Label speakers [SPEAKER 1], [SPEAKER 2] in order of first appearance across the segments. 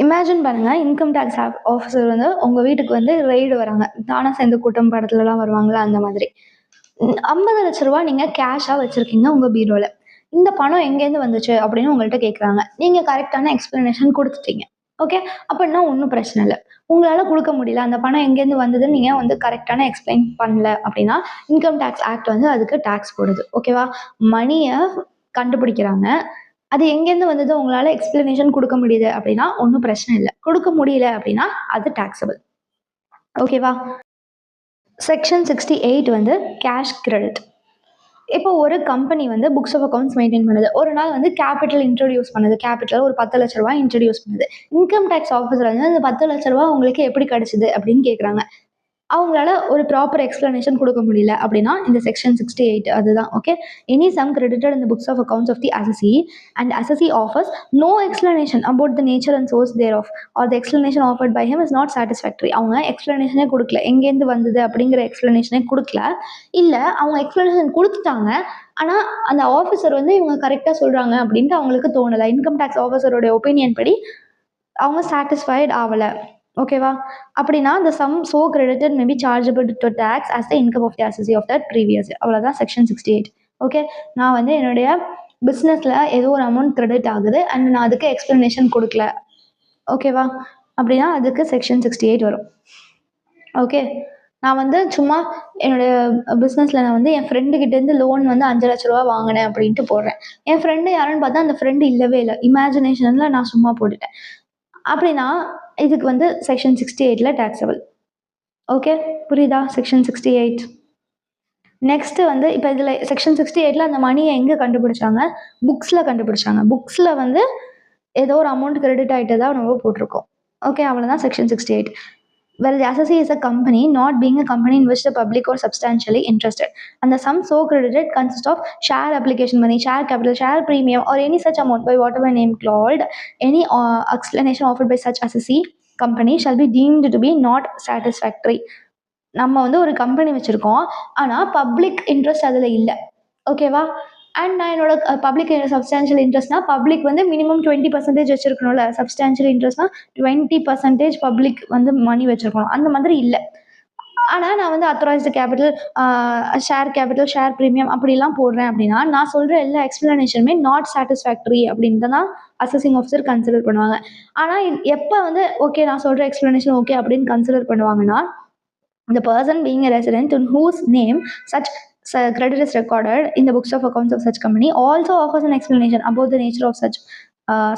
[SPEAKER 1] Imagine பண்ணுங்க, income tax officer வந்து உங்க வீட்டுக்கு வந்து ரெய்டு வராங்க. தானா சேர்ந்த கூட்டம் படத்துலலாம் வருவாங்கல்ல, அந்த மாதிரி. 50,00,000 நீங்க கேஷா வச்சிருக்கீங்க உங்க பீரோல. இந்த பணம் எங்கேருந்து வந்துச்சு அப்படின்னு உங்கள்ட்ட கேட்குறாங்க. நீங்க கரெக்ட்டான எக்ஸ்ப்ளனேஷன் குடுத்துட்டீங்க. ஓகே. அப்படின்னா ஒண்ணும் பிரச்சனை இல்ல. உங்களால குடுக்க முடியல, அந்த பணம் எங்கேருந்து வந்ததுன்னு நீங்க வந்து கரெக்ட்டான எக்ஸ்ப்ளைன் பண்ணல அப்படின்னா, இன்கம் டேக்ஸ் ஆக்ட் வந்து அதுக்கு டாக்ஸ் போடுது. ஓகேவா? மணிய கண்டுபிடிக்கிறாங்க. அது எங்கேருந்து வந்தது உங்களால எக்ஸ்ப்ளனேஷன் குடுக்க முடியுது அப்படின்னா, ஒண்ணும் பிரச்சனை இல்ல. குடுக்க முடியல அப்படின்னா, அது டாக்ஸபிள். ஓகேவா? செக்ஷன் 68 வந்து கேஷ் கிரெடிட். இப்போ ஒரு கம்பெனி வந்து புக்ஸ் ஆஃப் அக்கவுண்ட்ஸ் மெயின்டெயின் பண்ணுது. ஒரு நாள் வந்து கேபிட்டல் இன்ட்ரோடியூஸ் பண்ணுது. கேபிட்டல் ஒரு 10,00,000 இன்ட்ரோடியூஸ் பண்ணுது. இன்கம் டாக்ஸ் ஆஃபீசர் வந்து அந்த 10,00,000 உங்களுக்கு எப்படி கிடைச்சது அப்படின்னு கேட்குறாங்க. அவங்களால ஒரு ப்ராப்பர் எக்ஸ்ப்ளனேஷன் குடுக்க முடியல அப்படின்னா, இந்த செக்ஷன் 68 அதுதான். Okay. Any sum credited in the books of accounts of the assessee and assessee offers no explanation about the nature and source there are the explanation offered by him is not satisfactory. அவங்க எக்ஸ்ப்ளனேஷனே குடுக்கல. எங்கேருந்து வந்தது அப்படிங்கிற எக்ஸ்ப்ளனேஷனே குடுக்கல. இல்ல அவங்க explanation குடுத்துட்டாங்க. ஆனா, அந்த ஆஃபீசர் வந்து இவங்க கரெக்ட்டா சொல்றாங்க அப்படின்ட்டு அவங்களுக்கு தோணல. இன்கம் டாக்ஸ் ஆஃபீசரோட ஒப்பீனியன் படி அவங்க சாட்டிஸ்ஃபைட் ஆவல. ஓகேவா? அப்படின்னா the sum so credited may be chargeable to tax as the income of the assessee of that previous year. அவ்வளோதான் செக்ஷன் 68. ஓகே. நான் வந்து என்னுடைய பிஸ்னஸில் ஏதோ ஒரு அமௌண்ட் கிரெடிட் ஆகுது அண்ட் நான் அதுக்கு எக்ஸ்ப்ளனேஷன் கொடுக்கல. ஓகேவா? அப்படின்னா அதுக்கு செக்ஷன் 68 வரும். ஓகே. நான் வந்து சும்மா என்னுடைய பிஸ்னஸில் நான் வந்து என் ஃப்ரெண்டுக்கிட்டேருந்து லோன் வந்து 5,00,000 வாங்கினேன் அப்படின்ட்டு போடுறேன். என் ஃப்ரெண்டு யாருன்னு பார்த்தா அந்த ஃப்ரெண்டு இல்லவே இல்லை. இமேஜினேஷனில் நான் சும்மா போட்டுட்டேன். அப்படின்னா இதுக்கு வந்து செக்ஷன் 68ல டாக்ஸபிள். ஓகே. புரியுதா? செக்ஷன் 68. நெக்ஸ்ட் வந்து இப்போ இதில் செக்ஷன் 68ல அந்த மணியை எங்கே கண்டுபிடிச்சாங்க? புக்ஸில் கண்டுபிடிச்சாங்க. புக்ஸில் வந்து ஏதோ ஒரு அமௌண்ட் கிரெடிட் ஆகிட்டதா நம்ம போட்டிருக்கோம். ஓகே. அவ்வளோதான் section 68. Well, the assessee is a company, not being a company in which the public are substantially interested. And the sum so credited consists of share application money, share capital, share premium, or any such amount by whatever name called. Any explanation offered by such assessee company shall be deemed to be not satisfactory. நம்ம வந்து ஒரு company வச்சுருக்கோம். ஆனால் public interest அதில் இல்லை. ஓகேவா? And நான் என்னோட பப்ளிக் சப்ஸ்டான்ஷியல் இன்ட்ரெஸ்ட்னா பப்ளிக் வந்து மினிமம் 20% வச்சிருக்கணும்ல. சப்ஸ்டான்ஷியல் இன்ட்ரெஸ்ட்னா 20% பப்ளிக் வந்து மணி வச்சிருக்கணும். அந்த மாதிரி இல்லை. ஆனால் நான் வந்து authorised capital, share capital, share premium அப்படிலாம் போடுறேன் அப்படின்னா, நான் சொல்கிற எல்லா எக்ஸ்ப்ளனேஷனுமே நாட் சாட்டிஸ்ஃபேக்டரி அப்படின்னு தான் அசஸிங் ஆஃபீஸர் கன்சிடர் பண்ணுவாங்க. ஆனால் எப்போ வந்து ஓகே நான் சொல்கிற எக்ஸ்ப்ளனேஷன் ஓகே அப்படின்னு கன்சிடர் பண்ணுவாங்கன்னா, the person being a resident in whose name such credit is recorded in the books of accounts of such company also offers an explanation about the nature of such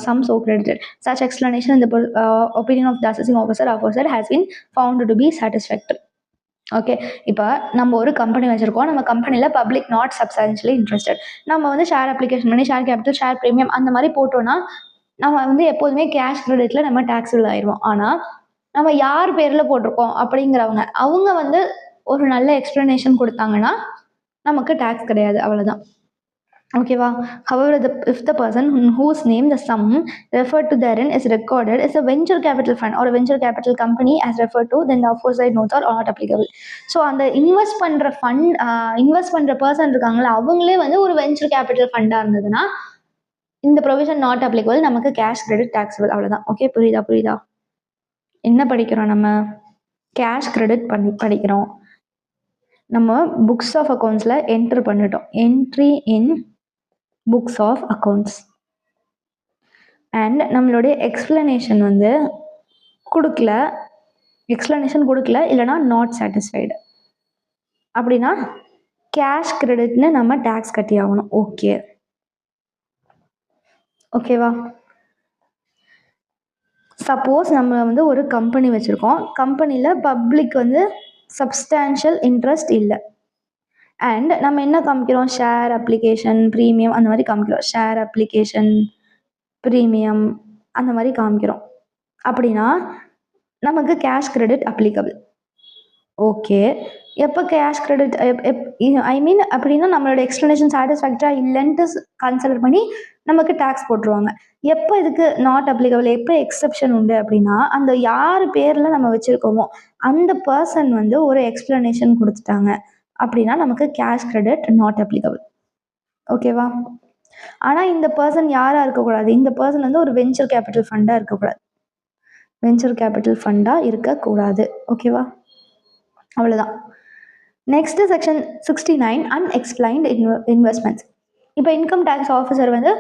[SPEAKER 1] sum so credited. Such explanation in the opinion of the assessing officer has been found to be satisfactory. Okay. இப்போ நம்ம ஒரு company வச்சுருக்கோம். நம்ம கம்பெனியில் public not substantially interested. நம்ம வந்து share application பண்ணி share capital, share premium அந்த மாதிரி போட்டோன்னா நம்ம வந்து எப்போதுமே கேஷ் கிரெடிட்டில் நம்ம டேக்ஸபிள் ஆயிடுவோம். ஆனால் நம்ம யார் பேரில் போட்டிருக்கோம் அப்படிங்கிறவங்க அவங்க வந்து ஒரு நல்ல எக்ஸ்ப்ளனேஷன் கொடுத்தாங்கன்னா நமக்கு டேக்ஸ் கிடையாது. அவ்வளோதான். ஓகேவா? However, if the person whose name the sum referred to therein is recorded is a venture capital fund or a venture capital company as referred to, then the aforesaid notes are not applicable. So அந்த invest பண்ணுற fund, invest பண்ணுற person இருக்காங்களா அவங்களே வந்து ஒரு venture capital ஃபண்டாக இருந்ததுன்னா இந்த ப்ரொவிஷன் நாட் அப்ளிகபிள். நமக்கு கேஷ் கிரெடிட் டேக்ஸபிள். அவ்வளோதான். ஓகே. புரியுதா? என்ன படிக்கிறோம் நம்ம? கேஷ் கிரெடிட் படிக்கிறோம். நம்ம புக்ஸ் ஆஃப் அக்கௌண்ட்ஸில் என்ட்ரு பண்ணிட்டோம். Entry in books of accounts and நம்மளுடைய எக்ஸ்ப்ளனேஷன் வந்து கொடுக்கல. இல்லைனா நாட் சாட்டிஸ்ஃபைடு அப்படின்னா கேஷ் கிரெடிட்னு நம்ம டேக்ஸ் கட்டி ஆகணும். ஓகேவா? சப்போஸ் நம்ம வந்து ஒரு கம்பெனி வச்சுருக்கோம். கம்பெனியில் பப்ளிக் வந்து சப்ஸ்டான்ஷியல் இன்ட்ரெஸ்ட் இல்லை. அண்ட் நம்ம என்ன காமிக்கிறோம்? ஷேர் அப்ளிகேஷன், ப்ரீமியம் அந்த மாதிரி காமிக்கிறோம். ஷேர் அப்ளிகேஷன், ப்ரீமியம் அந்த மாதிரி காமிக்கிறோம். அப்படின்னா நமக்கு கேஷ் கிரெடிட் அப்ளிகபிள். ஓகே. எப்போ கேஷ் கிரெடிட் அப்படின்னா நம்மளோட எக்ஸ்ப்ளனேஷன் சாட்டிஸ்ஃபேக்டராக இல்லைன்ட்டு கன்சிடர் பண்ணி நமக்கு டேக்ஸ் போட்டுருவாங்க. எப்போ இதுக்கு நாட் அப்ளிகபிள், எப்போ எக்ஸப்ஷன் உண்டு அப்படின்னா அந்த யார் பேரில் நம்ம வச்சுருக்கோமோ அந்த பர்சன் வந்து ஒரு எக்ஸ்ப்ளனேஷன் கொடுத்துட்டாங்க அப்படின்னா நமக்கு கேஷ் கிரெடிட் நாட் அப்ளிகபிள். ஓகேவா? ஆனால் இந்த பர்சன் யாராக இருக்கக்கூடாது? இந்த பர்சன் வந்து ஒரு வெஞ்சர் கேபிட்டல் ஃபண்டாக இருக்கக்கூடாது. வெஞ்சர் கேபிட்டல் ஃபண்டாக இருக்கக்கூடாது. ஓகேவா? அவ்வளோதான். Next section 69 unexplained investments. இப்போ இன்கம் டேக்ஸ் ஆஃபீஸர் வந்து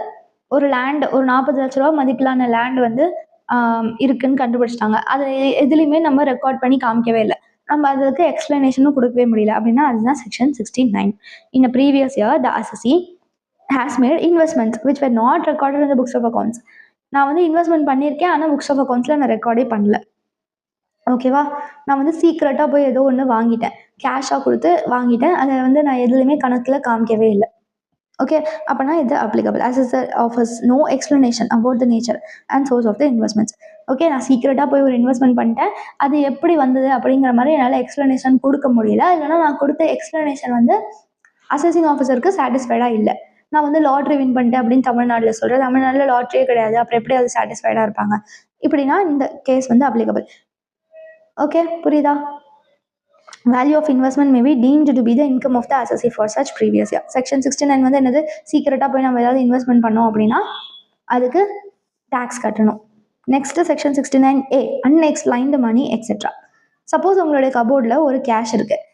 [SPEAKER 1] ஒரு லேண்ட், ஒரு 40 லட்ச ரூபா மதிப்பிலான லேண்ட் வந்து இருக்குன்னு கண்டுபிடிச்சிட்டாங்க. அது எதுலேயுமே நம்ம ரெக்கார்ட் பண்ணி காமிக்கவே இல்லை. நம்ம அதுக்கு எக்ஸ்பிளனேஷனும் கொடுக்கவே முடியல அப்படின்னா அதுதான் section 69. In a previous year the assessee has made investments which were not recorded in the books of accounts. நான் வந்து இன்வெஸ்ட்மெண்ட் பண்ணியிருக்கேன், ஆனால் புக்ஸ் ஆஃப் அக்கௌண்ட்ஸில் நான் ரெக்கார்டே பண்ணல. ஓகேவா? நான் வந்து சீக்ரெட்டாக போய் ஏதோ ஒன்று வாங்கிட்டேன், கேஷாக கொடுத்து வாங்கிட்டேன், அதை வந்து நான் எதுலையுமே கணக்கில் காமிக்கவே இல்லை. ஓகே, அப்போனா இது applicable. Assessor offers no explanation about the nature and source of the investments. Okay, நான் சீக்ரெட்டாக போய் ஒரு இன்வெஸ்ட்மெண்ட் பண்ணிட்டேன், அது எப்படி வந்தது அப்படிங்கிற மாதிரி என்னால் எக்ஸ்பிளனேஷன் கொடுக்க முடியல. இல்லைனா நான் கொடுத்த எக்ஸ்பிளனேஷன் வந்து அசஸிங் ஆஃபீஸருக்கு சாட்டிஸ்ஃபைடாக இல்லை. நான் வந்து லாட்ரி வின் பண்ணிட்டேன் அப்படின்னு தமிழ்நாட்டில் சொல்கிறேன், தமிழ்நாட்டில் லாட்ரியே கிடையாது, அப்புறம் எப்படி அது சாட்டிஸ்ஃபைடாக இருப்பாங்க? இப்படின்னா இந்த கேஸ் வந்து அப்ளிகபிள். ஓகே, புரியுதா? Value of investment may be deemed to be the income of the assessee for such previous year. Section 69 வந்து என்னது? சீக்கிரட்டாக போய் நம்ம ஏதாவது இன்வெஸ்ட்மெண்ட் பண்ணோம் அப்படின்னா அதுக்கு டேக்ஸ் கட்டணும். நெக்ஸ்ட்டு செக்ஷன் 69A அன்எக்ஸ்பிளைன்டு மணி எக்ஸெட்ரா. சப்போஸ் உங்களுடைய கபோர்டில் ஒரு கேஷ் இருக்குது,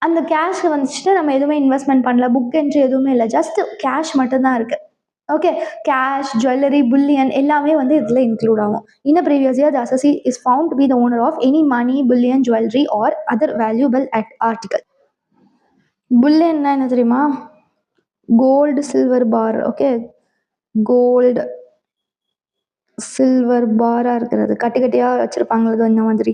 [SPEAKER 1] அந்த கேஷ் வந்துச்சுட்டு நம்ம எதுவுமே இன்வெஸ்ட்மெண்ட் பண்ணல, புக் என்ட்ரி எதுவுமே இல்லை, ஜஸ்ட் கேஷ் மட்டும்தான் இருக்குது. ஓகே, கேஷ், ஜுவல்லரி, புல்லியன் எல்லாமே வந்து இதில் இன்க்ளூட் ஆகும். In previous year the assessee is found to be the owner of any money, bullion, jewellery or other valuable article. புல்லியன்னா என்ன தெரியுமா? Gold, silver bar. Okay, gold silver பாராக இருக்கிறது, கட்டி கட்டியாக வச்சுருப்பாங்களது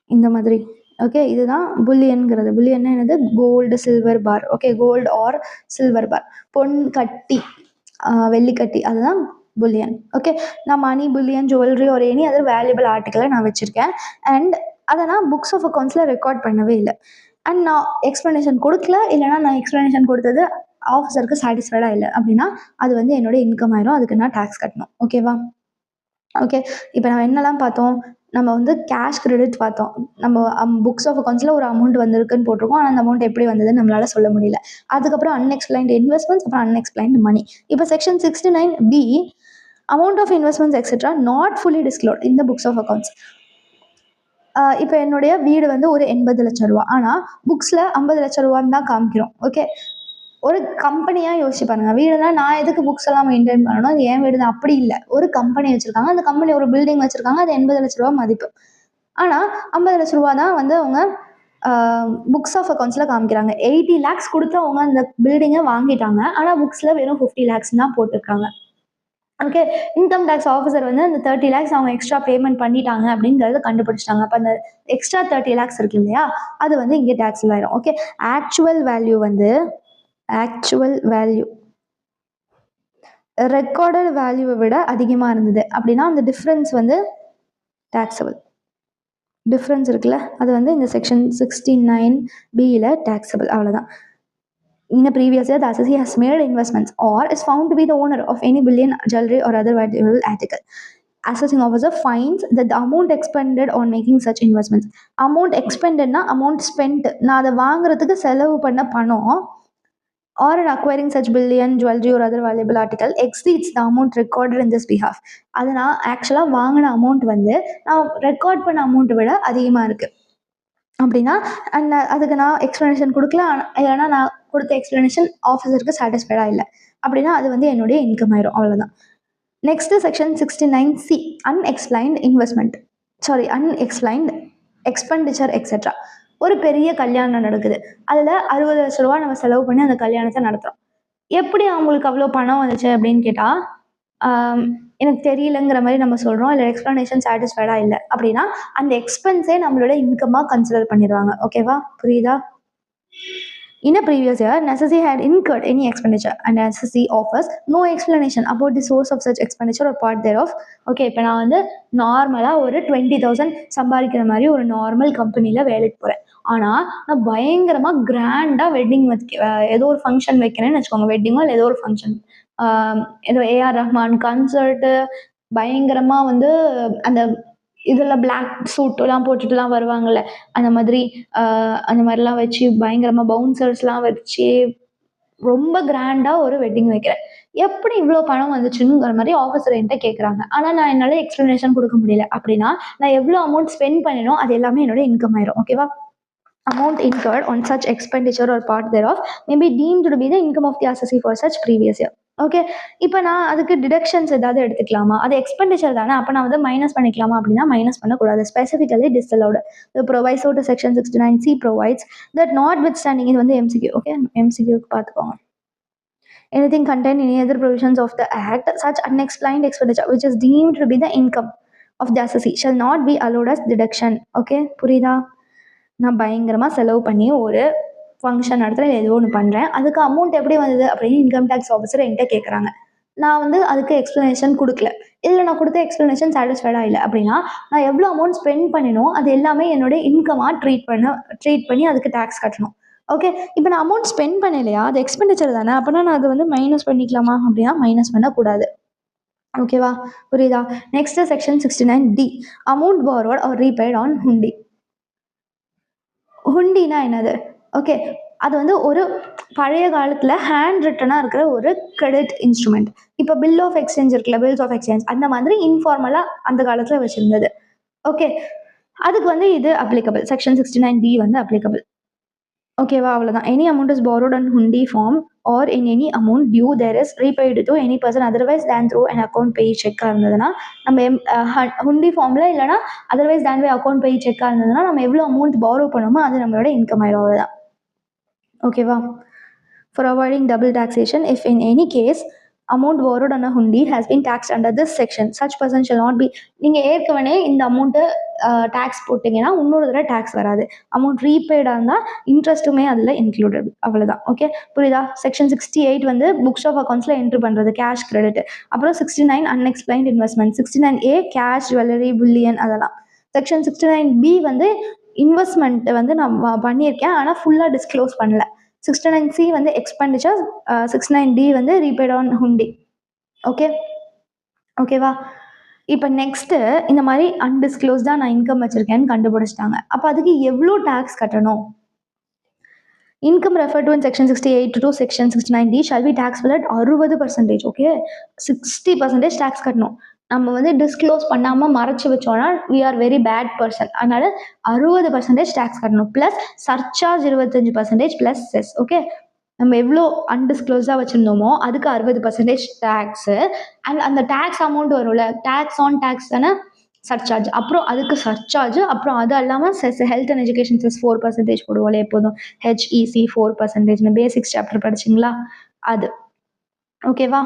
[SPEAKER 1] இந்த மாதிரி. ஓகே, இதுதான் புல்லியன்கிறது. புல்லியன்னா என்னது? Gold, silver bar. Okay, gold or silver bar, பொன் கட்டி, வெள்ளிக்கட்டி, அதுதான் புல்லியன். ஓகே, நான் மணி, புல்லியன், ஜுவல்லரி ஒரு எனி அதர் வேல்யூபிள் ஆர்டிக்கலை நான் வச்சுருக்கேன். அண்ட் அதை நான் புக்ஸ் ஆஃப் அக்கௌண்ட்ஸில் ரெக்கார்ட் பண்ணவே இல்லை. அண்ட் நான் எக்ஸ்ப்ளனேஷன் கொடுக்கல, இல்லைனா நான் எக்ஸ்ப்ளனேஷன் கொடுத்தது ஆஃபீஸருக்கு சாட்டிஸ்ஃபைடாக இல்லை அப்படின்னா அது வந்து என்னோட இன்கம் ஆயிரும், அதுக்கு நான் டேக்ஸ் கட்டணும். ஓகேவா? ஓகே, இப்போ நம்ம என்னெல்லாம் பார்த்தோம்? நம்ம வந்து கேஷ் கிரெடிட் பார்த்தோம். நம்ம புக்ஸ் ஆஃப் அக்கௌண்ட்ஸில் ஒரு அமௌண்ட் வந்திருக்குன்னு போட்டிருக்கோம், ஆனால் அந்த அமௌண்ட் எப்படி வந்ததுன்னு நம்மளால் சொல்ல முடியல. அதுக்கப்புறம் அன்எக்ஸ்பிளைன்டு இன்வெஸ்ட்மெண்ட்ஸ், அப்புறம் அன்எக்ஸ்பிளைன்டு மணி. இப்போ section 69B amount of investments etcetera not fully disclosed in the books of accounts. இப்போ என்னுடைய வீடு வந்து ஒரு 80 லட்சம் ரூபா, ஆனால் புக்ஸில் 50 லட்சம் ரூபான்னு தான் காமிக்கிறோம். ஓகே, ஒரு கம்பெனியாக யோசிச்சு பாருங்க, வீடுனா நான் எதுக்கு புக்ஸ் எல்லாம் மெயின்டைன் பண்ணணும், அது என் வீடு தான். அப்படி இல்லை, ஒரு கம்பெனி வச்சுருக்காங்க, அந்த கம்பெனி ஒரு பில்டிங் வச்சுருக்காங்க, அது 80 லட்ச ரூபா மதிப்பு. ஆனால் 50 லட்ச ரூபா தான் வந்து அவங்க புக்ஸ் ஆஃப் அக்கௌண்ட்ஸில் காமிக்கிறாங்க. 80 lakhs கொடுத்து அவங்க அந்த பில்டிங்கை வாங்கிட்டாங்க, ஆனால் புக்ஸில் வெறும் 50 lakhs தான் போட்டிருக்காங்க. ஓகே, இன்கம் டேக்ஸ் ஆஃபீஸர் வந்து அந்த 30 lakhs அவங்க எக்ஸ்ட்ரா பேமெண்ட் பண்ணிட்டாங்க அப்படிங்கிறத கண்டுபிடிச்சிட்டாங்க. அப்போ அந்த எக்ஸ்ட்ரா 30 lakhs இருக்கு இல்லையா, அது வந்து இங்கே டேக்ஸில் ஆயிரும். ஓகே, ஆக்சுவல் வேல்யூ வந்து ரெக்கார்டட் வேல்யூவை விட அதிகமாக இருந்தது அப்படின்னா அந்த டிஃப்ரென்ஸ் வந்து டேக்ஸபிள். டிஃப்ரென்ஸ் இருக்குல்ல, அது வந்து இந்த செக்ஷன் 69Bயில் டேக்ஸபிள். அவ்வளோதான். In a previous year, the assessee has made investments or is found to be the owner of any bullion, jewelry or other valuable article. Assessing officer finds that the amount expended on making such investments. Amount expended na amount spent. நான் அதை வாங்குறதுக்கு செலவு பண்ண பணம் or in acquiring such bullion, jewelry or other valuable article exceeds the amount recorded in this behalf. அது நான் ஆக்சுவலாக வாங்கின அமௌண்ட் வந்து நான் ரெக்கார்ட் பண்ண அமௌண்ட்டை விட அதிகமாக இருக்குது அப்படின்னா அதுக்கு நான் எக்ஸ்ப்ளனேஷன் கொடுக்கல, இல்லைனா நான் கொடுத்த எக்ஸ்ப்ளனேஷன் ஆஃபீஸருக்கு சாட்டிஸ்ஃபைடாக இல்லை அப்படின்னா அது வந்து என்னுடைய இன்கம் ஆயிரும். அவ்வளோதான். Next section 69C unexplained expenditure etcetera. ஒரு பெரிய கல்யாணம் நடக்குது, அதில் 60 லட்ச ரூபா நம்ம செலவு பண்ணி அந்த கல்யாணத்தை நடத்துகிறோம். எப்படி அவங்களுக்கு அவ்வளோ பணம் வந்துச்சு அப்படின்னு கேட்டால் எனக்கு தெரியலங்கிற மாதிரி நம்ம சொல்கிறோம், இல்லை எக்ஸ்ப்ளனேஷன் சாட்டிஸ்ஃபைடாக இல்லை அப்படின்னா அந்த எக்ஸ்பென்ஸே நம்மளோட இன்கமாக கன்சிடர் பண்ணிடுவாங்க. ஓகேவா? புரியுதா? In a previous year, Necessity had incurred any expenditure and Necessity offers no explanation about the source of such expenditure or part thereof. Okay, இப்போ நான் வந்து நார்மலாக ஒரு 20,000 சம்பாதிக்கிற மாதிரி ஒரு நார்மல் கம்பெனியில் வேலைக்கு போகிறேன். ஆனால் நான் பயங்கரமாக கிராண்டாக வெட்டிங் ஏதோ ஒரு ஃபங்க்ஷன் வைக்கிறேன்னு வச்சுக்கோங்க, வெட்டிங்கோ இல்லை ஏதோ ஒரு ஃபங்க்ஷன், ஏதோ ஏஆர் ரஹ்மான் கன்சர்ட்டு, பயங்கரமாக வந்து அந்த இதில் பிளாக் சூட்டெல்லாம் போட்டுட்டுலாம் வருவாங்கள்ல, அந்த மாதிரிலாம் வச்சு பயங்கரமாக பவுன்சர்ஸ்லாம் வச்சு ரொம்ப கிராண்டாக ஒரு வெட்டிங் வைக்கிறேன். எப்படி இவ்வளோ பணம் வந்துச்சுங்கிற மாதிரி ஆஃபீஸர் என்கிட்ட கேட்குறாங்க. ஆனால் நான் என்னால் எக்ஸ்ப்ளனேஷன் கொடுக்க முடியல அப்படின்னா நான் எவ்வளோ அமௌண்ட் ஸ்பெண்ட் பண்ணினோ அது எல்லாமே என்னோட இன்கம் ஆயிரும். ஓகேவா? amount incurred on such expenditure or part thereof may be deemed to be the income of the assessee for such previous year. Okay, இப்போ நான் அதுக்கு டிடக்ஷன்ஸ் ஏதாவது எடுத்துக்கலாமா? அது எக்ஸ்பெண்டிச்சர் தானே, அப்போ நான் வந்து மைனஸ் பண்ணிக்கலாமா அப்படின்னா மைனஸ் பண்ணக்கூடாது. Specifically disallowed. The proviso to section 69C provides that notwithstanding, இது வந்து MCQ. ஓகே, MCQக்கு பார்த்துக்கோங்க. Anything contained in any other provisions of the act, such unexplained expenditure which is deemed to be the income of the assessee shall not be allowed as deduction. Okay, புரியுதா? நான் பயங்கரமாக செலவு பண்ணி ஒரு function நடத்துகிற ஏதோ ஒன்று பண்ணுறேன், அதுக்கு அமௌண்ட் எப்படி வந்தது அப்படின்னு இன்கம் டேக்ஸ் ஆஃபீஸர் என்கிட்ட கேட்குறாங்க. நான் வந்து அதுக்கு எக்ஸ்ப்ளனேஷன் கொடுக்கல, இல்லை நான் கொடுத்த எக்ஸ்ப்ளனேஷன் சாட்டிஸ்ஃபைடாக இல்லை அப்படின்னா நான் எவ்வளோ அமௌண்ட் ஸ்பெண்ட் பண்ணினோ அது எல்லாமே என்னுடைய இன்கமாக ட்ரீட் பண்ணி அதுக்கு டேக்ஸ் கட்டணும். ஓகே, இப்போ நான் அமௌண்ட் ஸ்பெண்ட் பண்ணலையா, அது எக்ஸ்பெண்டிச்சர் தானே, அப்போனா நான் அதை வந்து மைனஸ் பண்ணிக்கலாமா அப்படின்னா மைனஸ் பண்ணக்கூடாது. ஓகேவா, புரியுதா? Next section 69D, amount borrowed or repaid on hundi. ஹுண்டினா என்னது? ஓகே, அது வந்து ஒரு பழைய காலத்தில் ஹேண்ட் ரிட்டனாக இருக்கிற ஒரு கிரெடிட் இன்ஸ்ட்ருமெண்ட். இப்போ பில் ஆஃப் எக்ஸ்சேஞ்ச் இருக்குல்ல, பில்ஸ் ஆஃப் எக்ஸ்சேஞ்ச் அந்த மாதிரி இன்ஃபார்மலாக அந்த காலத்தில் வச்சுருந்தது. ஓகே, அதுக்கு வந்து இது அப்ளிகபிள். செக்ஷன் 69D வந்து அப்ளிகபிள். ஓகேவா, அவ்வளோதான். Any amount is borrowed on hundi form or in any amount due there is repaid to any person otherwise than through an account pay செக்காக இருந்ததுன்னா நம்ம ஹுண்டி ஃபார்மில் இல்லைனா otherwise then by account pay செக்காக இருந்ததுன்னா நம்ம எவ்வளோ அமௌண்ட் borrow பண்ணோமோ அது நம்மளோட இன்கம் ஆயிரும். அவ்வளோதான். ஓகேவா? For avoiding double taxation, if in any case amount borrowed on a hundi has been taxed under this section, such person shall not be. நீங்கள் ஏற்கனவே இந்த அமௌண்ட்டு டேக்ஸ் போட்டிங்கன்னா இன்னொரு தடவை டேக்ஸ் வராது. அமௌண்ட் ரீபேடாக இருந்தால் இன்ட்ரெஸ்ட்டுமே அதில் இன்க்ளூடட். அவ்வளோதான். ஓகே, புரியுதா? செக்ஷன் 68 வந்து புக்ஸ் ஆஃப் அக்கௌண்ட்ஸில் என்ட்ரு பண்ணுறது, கேஷ் கிரெடிட். அப்புறம் 69 unexplained investment, 69A cash jewellery bullion அதெல்லாம். செக்ஷன் 69B வந்து இன்வெஸ்ட்மெண்ட் வந்து நான் பண்ணியிருக்கேன் ஆனால் ஃபுல்லாக டிஸ்க்ளோஸ் பண்ணல. 69C வந்து எக்ஸ்பெண்டிச்சர், 69D வந்து ரீபேட் ஆன் ஹுண்டி. ஓகே, ஓகேவா? இப்போ நெக்ஸ்ட்டு இந்த மாதிரி அன்டிஸ்க்ளோஸ்டாக நான் இன்கம் வச்சுருக்கேன்னு கண்டுபிடிச்சிட்டாங்க. அப்போ அதுக்கு எவ்வளோ டேக்ஸ் கட்டணும்? Income refer to in section 68 to section 69D shall be taxable at 60%. Okay, 60% tax கட்டணும். நம்ம வந்து டிஸ்க்ளோஸ் பண்ணாமல் மறைச்சி வச்சோன்னா we are very bad person. அதனால் 60% டேக்ஸ் கட்டணும். Plus surcharge 25% plus cess. Okay, நம்ம எவ்வளோ அன்டிஸ்க்ளோஸாக வச்சுருந்தோமோ அதுக்கு 60% டேக்ஸு. அண்ட் அந்த டேக்ஸ் அமௌண்ட் வரும்ல, டேக்ஸ் ஆன் டேக்ஸ் தானே சர்சார்ஜ். அப்புறம் அதுக்கு சர்சார்ஜ், அப்புறம் அது இல்லாமல் cess, health and education chess 4% போடுவோம்ல எப்போதும், HEC 4%. பேசிக்ஸ் சாப்டர் படிச்சிங்களா அது. ஓகேவா?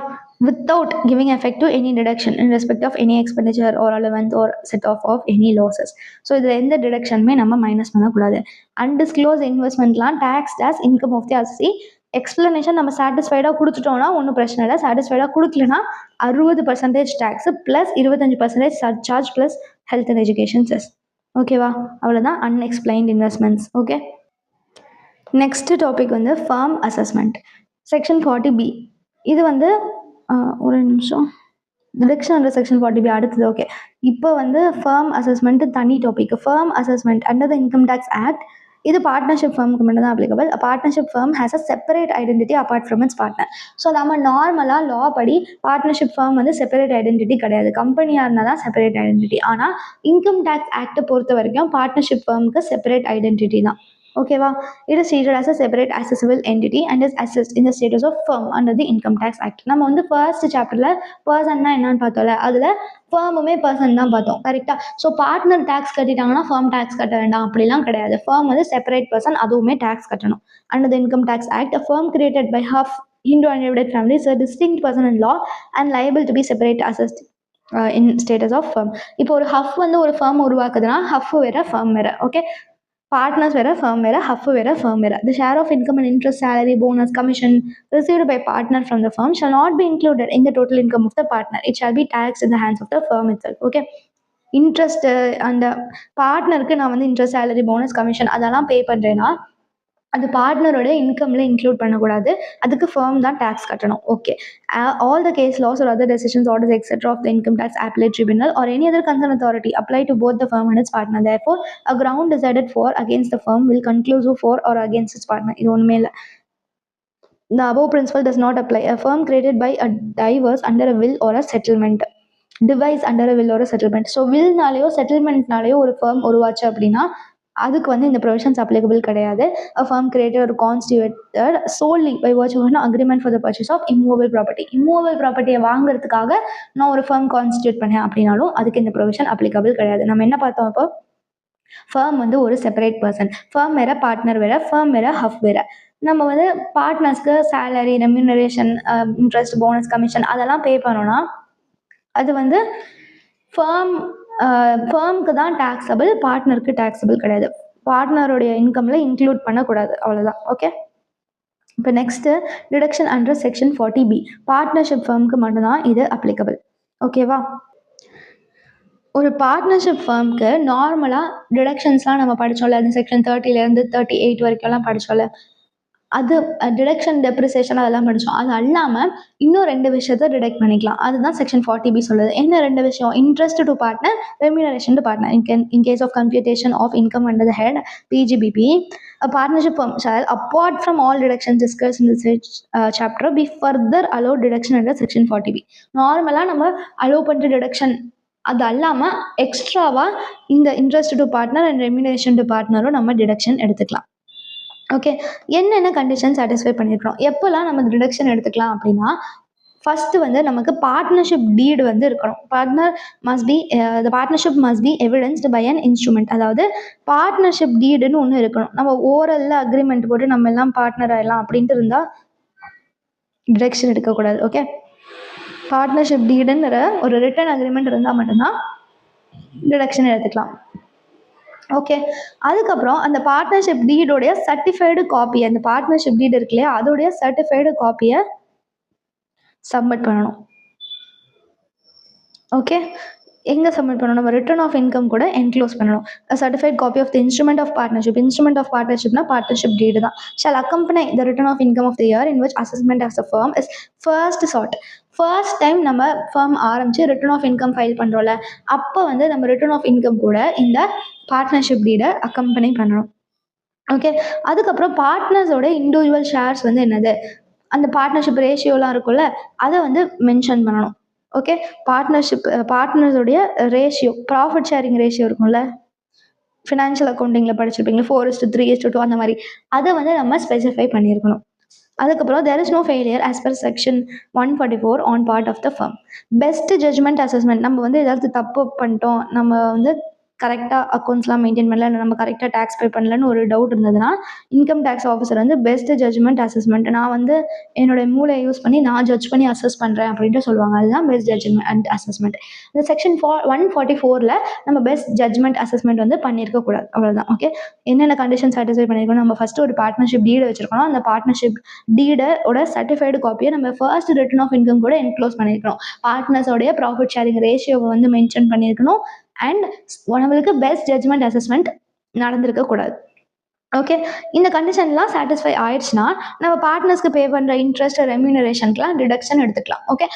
[SPEAKER 1] without giving effect to any deduction in respect of any expenditure or allowance or set off of any losses. So இதில் எந்த டிடக்ஷனுமே நம்ம மைனஸ் பண்ணக்கூடாது. அன்டிஸ்க்ளோஸ் இன்வெஸ்ட்மெண்ட்லாம் taxed as income of the assessee. Explanation நம்ம சாட்டிஸ்ஃபைடாக கொடுத்துட்டோம்னா ஒன்றும் பிரச்சனை இல்லை. சாட்டிஸ்ஃபைடாக கொடுக்கலனா 60% tax plus 25% surcharge plus health and education cess. ஓகேவா? அவ்வளோதான் unexplained investments. Okay, next topic வந்து ஃபார்ம் அசஸ்மெண்ட். செக்ஷன் 40B இது வந்து ஒரு நிமிஷம், டிடக்ஷன் அண்டர் செக்ஷன் 40B அடுத்தது. ஓகே, இப்போ வந்து ஃபர்ம் அசஸ்மெண்ட் தனி topic. Firm assessment under the income tax act இது பார்ட்னர்ஷிப் ஃபர்முக்கு மட்டும் தான் applicable. Partnership firm has a separate identity apart from its partner. So நம்ம நார்மலாக லா படி பார்ட்னர்ஷிப் ஃபர்ம் வந்து செப்பரேட் ஐடென்டிட்டி கிடையாது. கம்பெனியாக இருந்தால் தான் செப்பரேட் ஐடென்டிட்டி. ஆனால் இன்கம் டேக்ஸ் ஆக்டை பொறுத்த வரைக்கும் பார்ட்னர்ஷிப் ஃபர்முக்கு செப்பரேட் ஐடென்டிட்டி தான். ஓகேவா? It is treated as a separate assessable entity and is assessed in the status of firm under the income tax act. நம்ம வந்து ஃபர்ஸ்ட் சாப்டரில் பர்சன்னா என்னன்னு பார்த்தோம்ல, அதில் ஃபர்முமே பர்சன் தான் பார்த்தோம். கரெக்டாக? ஸோ பார்ட்னர் டேக்ஸ் கட்டிட்டாங்கன்னா ஃபர்ம் டேக்ஸ் கட்ட வேண்டாம் அப்படிலாம் கிடையாது. ஃபர்ம் வந்து செப்பரேட் பர்சன், அதுவுமே டேக்ஸ் கட்டணும். Under the income tax act a firm created by half Hindu undivided family is a distinct person in law and liable to be separate assessed in status of firm. இப்போ ஒரு HUF வந்து ஒரு firm உருவாக்குதுன்னா HUF வேற firm வேற. Okay, partners வேற, firm வேற, HUF வேற, firm வேற. The share of income and interest, salary, bonus, commission received by partner from the firm shall not be included in the total income of the partner. It shall be taxed in the hands of the firm itself. Okay, interest அந்த பார்ட்னருக்கு நான் வந்து interest, salary, bonus, commission அதெல்லாம் பே பண்ணுறேன்னா அது பார்ட்னரோட இன்கமில் include பண்ணக்கூடாது. அதுக்கு firm தான் tax கட்டணும். Okay, all the case laws or other decisions orders etcetera of the income tax appellate tribunal or any other concerned authority apply to both the firm and its partner. Therefore a ground decided for against the firm will conclusive for or against its partner. இது ஒன்றுமே இல்லை. The above principle does not apply. A firm created by a divorce under a will or a settlement. Device under a will or a settlement. So வில்னாலேயோ செட்டில்மெண்ட்னாலேயோ ஒரு firm உருவாச்சு அப்படின்னா அதுக்கு வந்து இந்த ப்ரொவிஷன்ஸ் அப்ளிகபிள் கிடையாது. A firm created or constituted solely by virtue of an agreement for the purchase of immovable property. immovable ப்ராப்பர்ட்டியை வாங்குறதுக்காக நான் ஒரு ஃபர்ம் கான்ஸ்டியூட் பண்ணேன் அப்படின்னாலும் அதுக்கு இந்த ப்ரொவிஷன் அப்ளிகபிள் கிடையாது. நம்ம என்ன பார்த்தோம் இப்போ? ஃபர்ம் வந்து ஒரு செப்பரேட் பர்சன். ஃபர்ம் வேற, பார்ட்னர் வேற, ஃபர்ம் வேற, ஹஃப் வேற. நம்ம வந்து பார்ட்னர்ஸ்க்கு salary, remuneration, interest, bonus, commission அதெல்லாம் பே பண்ணோம்னா அது வந்து ஃபர்முக்கு தான் டேக்ஸபிள், பார்ட்னருக்கு டேக்ஸபிள் கிடையாது. பார்ட்னருடைய இன்கமில் இன்க்ளூட் பண்ணக்கூடாது, அவ்வளோதான். ஓகே. இப்போ next deduction under section 40B. Partnership ஃபர்முக்கு மட்டும்தான் இது அப்ளிகபிள். ஓகேவா? ஒரு பார்ட்னர்ஷிப் ஃபர்முக்கு நார்மலாக டிடக்ஷன்ஸ்லாம் நம்ம படித்தோம்ல, அது செக்ஷன் 30லேருந்து 38 வரைக்கும்லாம் படித்தோம்ல, அது டிடக்ஷன், டெப்ரிசியேஷன் அதெல்லாம் படித்தோம். அது அல்லாமல் இன்னும் 2 விஷயத்தை டிடெக்ட் பண்ணிக்கலாம். அதுதான் செக்ஷன் 40B சொல்லுது. என்ன 2 விஷயம்? Interest to partner, remuneration to partner. In case of computation of income under the head PGBP, a partnership firm shall, apart from all deductions discussed in this chapter, be further allowed deduction under section 40B. நார்மலாக நம்ம allow பண்ணுற deduction அது அல்லாமல் எக்ஸ்ட்ராவாக இந்த interest to partner and remuneration to பார்ட்னரும் நம்ம deduction எடுத்துக்கலாம். ஓகே. என்னென்ன கண்டிஷன் சாட்டிஸ்ஃபை பண்ணியிருக்கிறோம்? எப்போல்லாம் நம்ம டிடக்ஷன் எடுத்துக்கலாம் அப்படின்னா, ஃபஸ்ட்டு வந்து நமக்கு பார்ட்னர்ஷிப் டீடு வந்து இருக்கணும். The partnership must be evidenced by an instrument. அதாவது பார்ட்னர்ஷிப் டீடுன்னு ஒன்று இருக்கணும். நம்ம ஓரலில் அக்ரிமெண்ட் போட்டு நம்ம எல்லாம் பார்ட்னர் ஆகிடலாம் அப்படின்ட்டு இருந்தால் டிடக்ஷன் எடுக்கக்கூடாது. ஓகே. பார்ட்னர்ஷிப் டீடுங்கிற ஒரு ரிட்டன் அக்ரிமெண்ட் இருந்தால் மட்டும்தான் டிடக்ஷன் எடுத்துக்கலாம். ஓகே. அதுக்கப்புறம் அந்த பார்ட்னர்ஷிப் டீடோடைய சர்டிஃபைடு காப்பி, அந்த பார்ட்னர்ஷிப் டீடு இருக்கு இல்லையா, அதோடைய சர்டிஃபைடு காப்பியை சப்மிட் பண்ணணும். ஓகே. எங்கே சப்மிட் பண்ணணும்? நம்ம ரிட்டர்ன் ஆஃப் இன்கம் கூட என்க்ளோஸ் பண்ணணும். Certified copy of the instrument of partnership. Instrument of பார்ட்னர்ஷிப்னா பார்ட்னர்ஷிப் டீடு தான். Shall accompany the return of income of the year in which assessment of the firm is first sought. First time நம்ம firm ஆரம்பித்து return of income file பண்ணுறோம்ல, அப்போ வந்து நம்ம return of income கூட இந்த பார்ட்னர்ஷிப் டீடை அக்கம்பனி பண்ணணும். ஓகே. அதுக்கப்புறம் பார்ட்னர்ஸோட இண்டிவிஜுவல் ஷேர்ஸ் வந்து என்னது, அந்த பார்ட்னர்ஷிப் ரேஷியோலாம் இருக்கும்ல, அதை வந்து மென்ஷன் பண்ணணும். ஓகே. பார்ட்னர்ஸோடைய ரேஷியோ, ப்ராஃபிட் ஷேரிங் ரேஷியோ இருக்கும்ல, ஃபினான்ஷியல் அக்கௌண்டிங்கில் படிச்சிருப்பீங்களா, 4:3:2 அந்த மாதிரி, அதை வந்து நம்ம ஸ்பெசிஃபை பண்ணியிருக்கணும். அதுக்கப்புறம் there is no failure as per section 144 on part of the firm. Best judgment assessment. நம்ம வந்து ஏதாவது தப்பு பண்ணிட்டோம், நம்ம வந்து கரெக்டாக அக்கௌண்ட்ஸ்லாம் மெயின்டைன் பண்ணல, நம்ம கரெக்டாக டேக்ஸ் பே பண்ணலன்னு ஒரு டவுட் இருந்ததுன்னா இன்கம் டேக்ஸ் ஆஃபீஸர் வந்து பெஸ்ட் ஜட்ஜ்மெண்ட் அசஸ்மெண்ட், நான் வந்து என்னோட மூளையை யூஸ் பண்ணி நான் ஜட்ஜ் பண்ணி அசஸ் பண்ணுறேன் அப்படின்ட்டு சொல்லுவாங்க. அதுதான் பெஸ்ட் ஜட்ஜ்மெண்ட் அசஸ்மெண்ட். இந்த செக்ஷன் 144ல் நம்ம பெஸ்ட் ஜட்ஜ்மெண்ட் அசஸ்மெண்ட் வந்து பண்ணியிருக்கக்கூடாது, அவ்வளோதான். ஓகே. என்னென்ன கண்டிஷன் சாட்டிஸ்ஃபை பண்ணியிருக்கணும்? நம்ம ஃபஸ்ட்டு ஒரு பார்ட்னர்ஷிப் டீடு வச்சுருக்கணும். அந்த பார்ட்னர்ஷிப் டீடோட சர்டிஃபைடு காப்பியை நம்ம ஃபர்ஸ்ட் ரிட்டர்ன் ஆஃப் இன்கம் கூட என்க்ளோஸ் பண்ணியிருக்கணும். பார்ட்னர்ஸோடைய ப்ராஃபிட் ஷேரிங் ரேஷியோவை வந்து மென்ஷன் பண்ணியிருக்கணும். அண்ட் நம்மளுக்கு பெஸ்ட் ஜட்ஜ்மெண்ட் அசஸ்மெண்ட் நடந்திருக்கக்கூடாது. ஓகே. இந்த கண்டிஷன்லாம் சாட்டிஸ்ஃபை ஆயிடுச்சுன்னா நம்ம பார்ட்னர்ஸ்க்கு பே பண்ணுற இன்ட்ரெஸ்ட், ரெம்யூனரேஷனுக்குலாம் டிடக்ஷன் எடுத்துக்கலாம். ஓகே.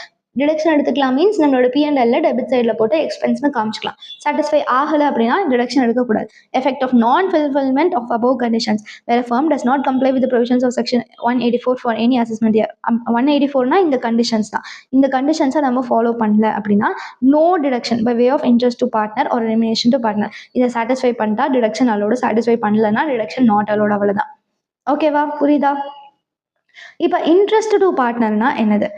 [SPEAKER 1] டிடக்ஷன் எடுத்துக்கலாம் மீன்ஸ் நம்மளோட P&L டெபிட் சைடில் போட்டு எக்ஸ்பென்ஸ்னு காமிச்சிக்கலாம். சாட்டிஸ்ஃபை ஆகலை அப்படின்னா டிடக்ஷன் எடுக்கக்கூடாது. Effect of non fulfilment of above conditions where firm does not comply with provisions of section 184 for any assessment year. 184னா இந்த கண்டிஷன்ஸ் தான். இந்த கண்டிஷன்ஸை நம்ம ஃபாலோ பண்ணல அப்படின்னா no deduction by way of interest to partner ஒரு ரெம்யூனரேஷன் டு பார்ட்னர். இதை சாட்டிஸ்ஃபை பண்ணிட்டா டிடக்ஷன் அலோடு, சாட்டிஸ்ஃபை பண்ணலன்னா டிடக்ஷன் நாட் அலோடு, அவ்வளோதான். ஓகேவா? புரியுதா? இப்போ இன்ட்ரெஸ்ட் டு பார்ட்னர்னா என்னது?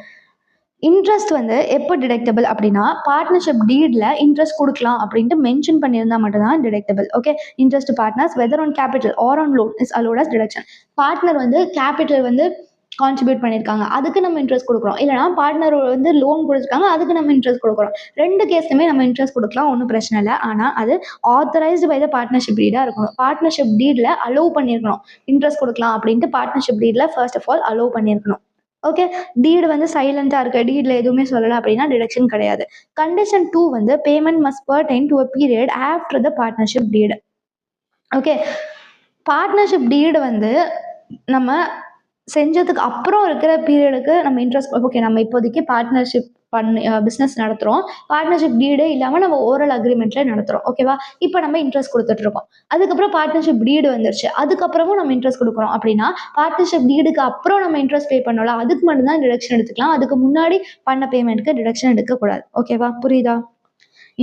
[SPEAKER 1] இன்ட்ரெஸ்ட் வந்து எப்போ டிடெக்டபிள் அப்படின்னா பார்ட்னர்ஷிப் டீடில் இன்ட்ரெஸ்ட் கொடுக்கலாம் அப்படின்ட்டு மென்ஷன் பண்ணியிருந்தால் மட்டும்தான் deductible. Okay. Interest partners whether on capital or on loan is allowed as deduction. Partner வந்து கேபிட்டல் வந்து கான்ட்ரிபியூட் பண்ணியிருக்காங்க, அதுக்கு நம்ம இன்ட்ரெஸ்ட் கொடுக்குறோம். இல்லைனா பார்ட்னர் வந்து லோன் கொடுத்துருக்காங்க, அதுக்கு நம்ம இன்ட்ரெஸ்ட் கொடுக்குறோம். 2 கேஸ்லையுமே நம்ம இன்ட்ரெஸ்ட் கொடுக்கலாம், ஒன்றும் பிரச்சனை இல்லை. ஆனால் அது ஆத்தரைஸ்டு பை த பார்ட்னர்ஷிப் டீடாக இருக்கணும். பார்ட்னர்ஷிப் டீடில் அலோவ் பண்ணியிருக்கணும் இன்ட்ரெஸ்ட் கொடுக்கலாம் அப்படின்ட்டு. பார்ட்னர்ஷிப் டீடில் ஃபர்ஸ்ட் ஆஃப் ஆல் அலோவ் பண்ணியிருக்கணும். ஓகே. டீடு வந்து சைலண்டாக இருக்க, டீடில் எதுவுமே சொல்லலை அப்படின்னா டிடக்ஷன் கிடையாது. கண்டிஷன் 2 வந்து payment must pertain to a period after the partnership deed. Okay. Partnership deed வந்து நம்ம செஞ்சதுக்கு அப்புறம் இருக்கிற பீரியடுக்கு நம்ம இன்ட்ரெஸ்ட், ஓகே நம்ம இப்போதைக்கு பார்ட்னர்ஷிப் பிஸ்னஸ் நடத்துகிறோம். பார்ட்னர்ஷிப் டீடே இல்லாமல் நம்ம ஓரல் அக்ரிமெண்ட்டில் நடத்துகிறோம். ஓகேவா? இப்போ நம்ம இன்ட்ரெஸ்ட் கொடுத்துட்ருக்கோம். அதுக்கப்புறம் பார்ட்னர்ஷிப் டீடு வந்துருச்சு. அதுக்கப்புறமும் நம்ம இன்ட்ரெஸ்ட் கொடுக்குறோம் அப்படின்னா, பார்ட்னர்ஷிப் டீடுக்கு அப்புறம் நம்ம இன்ட்ரெஸ்ட் பே பண்ணோம்ல, அதுக்கு மட்டும் தான் டிடக்ஷன் எடுத்துக்கலாம். அதுக்கு முன்னாடி பண்ண பேமெண்ட்க்கு டிடக்ஷன் எடுக்கக்கூடாது. ஓகேவா? புரியுதா?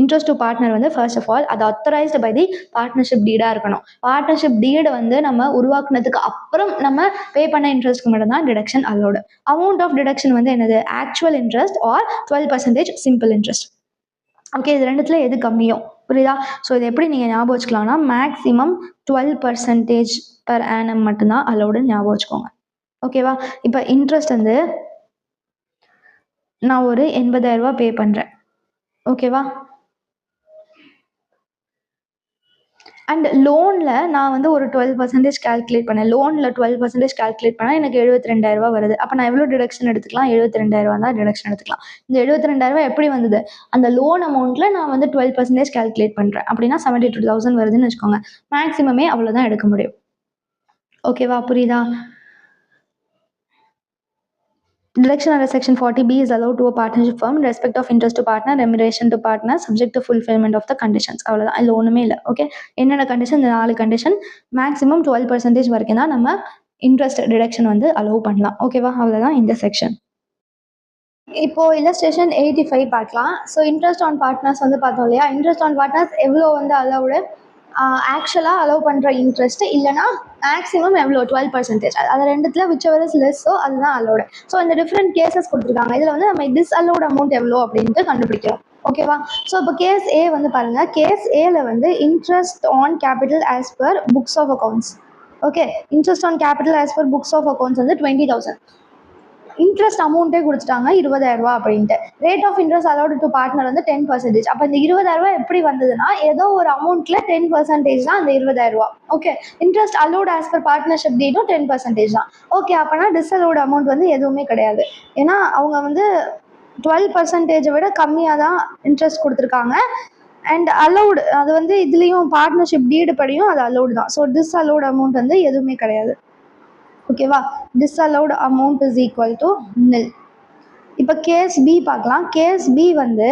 [SPEAKER 1] இன்ட்ரெஸ்ட் டு பார்ட்னர் வந்து ஃபர்ஸ்ட் ஆஃப் ஆல் அது அத்தரைஸ்டு பை தி பார்ட்னர்ஷிப் டீடாக இருக்கணும். பார்ட்னர்ஷிப் டீடு வந்து நம்ம உருவாக்குனதுக்கு அப்புறம் நம்ம பே பண்ண இன்ட்ரெஸ்ட்க்கு மட்டும் தான் deduction allowed. Amount of deduction வந்து என்னது? Actual interest or 12% simple interest. Okay, இது ரெண்டுத்துல எது கம்மியோ? புரியுதா? ஸோ இது எப்படி நீங்கள் ஞாபகம் வச்சுக்கலாம்னா, மேக்ஸிமம் 12% பர் ஆனம் மட்டும்தான் அலோடுன்னு ஞாபகம் வச்சுக்கோங்க. ஓகேவா? இப்போ இன்ட்ரெஸ்ட் வந்து நான் ஒரு 80,000 பே பண்ணுறேன். ஓகேவா? அண்ட் லோனில் நான் வந்து ஒரு 12% கால்குலேட் பண்ணேன். லோனில் 12% கால்குலேட் பண்ணால் எனக்கு 72,000 வருது. அப்போ நான் எவ்வளோ டிடக்ஷன் எடுத்துக்கலாம்? 72,000 தான் டிடக்ஷன் எடுத்துக்கலாம். இந்த 72,000 எப்படி வந்தது? அந்த லோன் அமௌண்ட்டில் நான் வந்து 12% கால்குலேட் பண்ணுறேன். அப்படின்னா 72,000 வருதுன்னு வச்சுக்கோங்க. மேக்ஸிமமே அவ்வளோதான் எடுக்க முடியும். ஓகேவா? புரியுதா? Deduction under Section 40B is allowed to a partnership firm in respect of interest to partner, remuneration to partner, subject to fulfillment of the conditions. அவ்வளோதான். அதில் ஒன்றுமே இல்லை. ஓகே, என்னென்ன கண்டிஷன்? இந்த 4 கண்டிஷன். மேக்ஸிமம் 12% வரைக்கும் தான் நம்ம இன்ட்ரெஸ்ட் டிடக்ஷன் வந்து அலோவ் பண்ணலாம். ஓகேவா? அவ்வளோதான் இந்த செக்ஷன். இப்போ இல்லஸ்ட்ரேஷன் 85 பார்க்கலாம். ஸோ இன்ட்ரெஸ்ட் ஆன் பார்ட்னர்ஸ் வந்து பார்த்தோம் இல்லையா? இன்ட்ரெஸ்ட் ஆன் பார்ட்னர்ஸ் எவ்வளோ வந்து அலோவுடு? ஆக்சுவலாக அலோவ் பண்ணுற இன்ட்ரெஸ்ட்டு இல்லைனா மேக்ஸிமம் எவ்வளோ? 12%. அது ரெண்டுத்தில் விச் எவர் இஸ் லெஸ்ஸோ அதுதான் அலோடு. ஸோ இந்த டிஃப்ரெண்ட் கேசஸ் கொடுத்துருக்காங்க. இதில் வந்து நம்ம டிஸ்அலோட் அமௌண்ட் எவ்வளோ அப்படின்ட்டு கண்டுபிடிக்கிறோம். ஓகேவா? ஸோ இப்போ கேஸ் ஏ வந்து பாருங்கள். கேஸ் ஏல வந்து interest on capital as per books of accounts. Okay, interest on capital as per books of accounts வந்து 20,000. இன்ட்ரெஸ்ட் அமௌண்ட்டே கொடுத்துட்டாங்க 20,000 அப்படின்ட்டு. Rate of interest allowed to partner வந்து 10%. அப்போ இந்த 20,000 எப்படி வந்ததுன்னா, ஏதோ ஒரு அமௌண்ட்டில் 10% தான் அந்த 20,000. Okay, interest allowed as per partnership டீடும் 10% தான். ஓகே, அப்போனா டிஸ்அலௌடு அமௌண்ட் வந்து எதுவுமே கிடையாது. ஏன்னா அவங்க வந்து 12% விட கம்மியாக தான் இன்ட்ரெஸ்ட் கொடுத்துருக்காங்க. அண்ட் அலௌடு அது வந்து இதுலேயும் பார்ட்னர்ஷிப் டீடு படியும் அது அலௌடு தான். ஸோ டிஸ்அலௌடு அமௌண்ட் வந்து எதுவுமே கிடையாது. ஓகேவா? Disallowed amount is equal to nil. இப்போ கேஸ் பி பார்க்கலாம். கேஸ் பி வந்து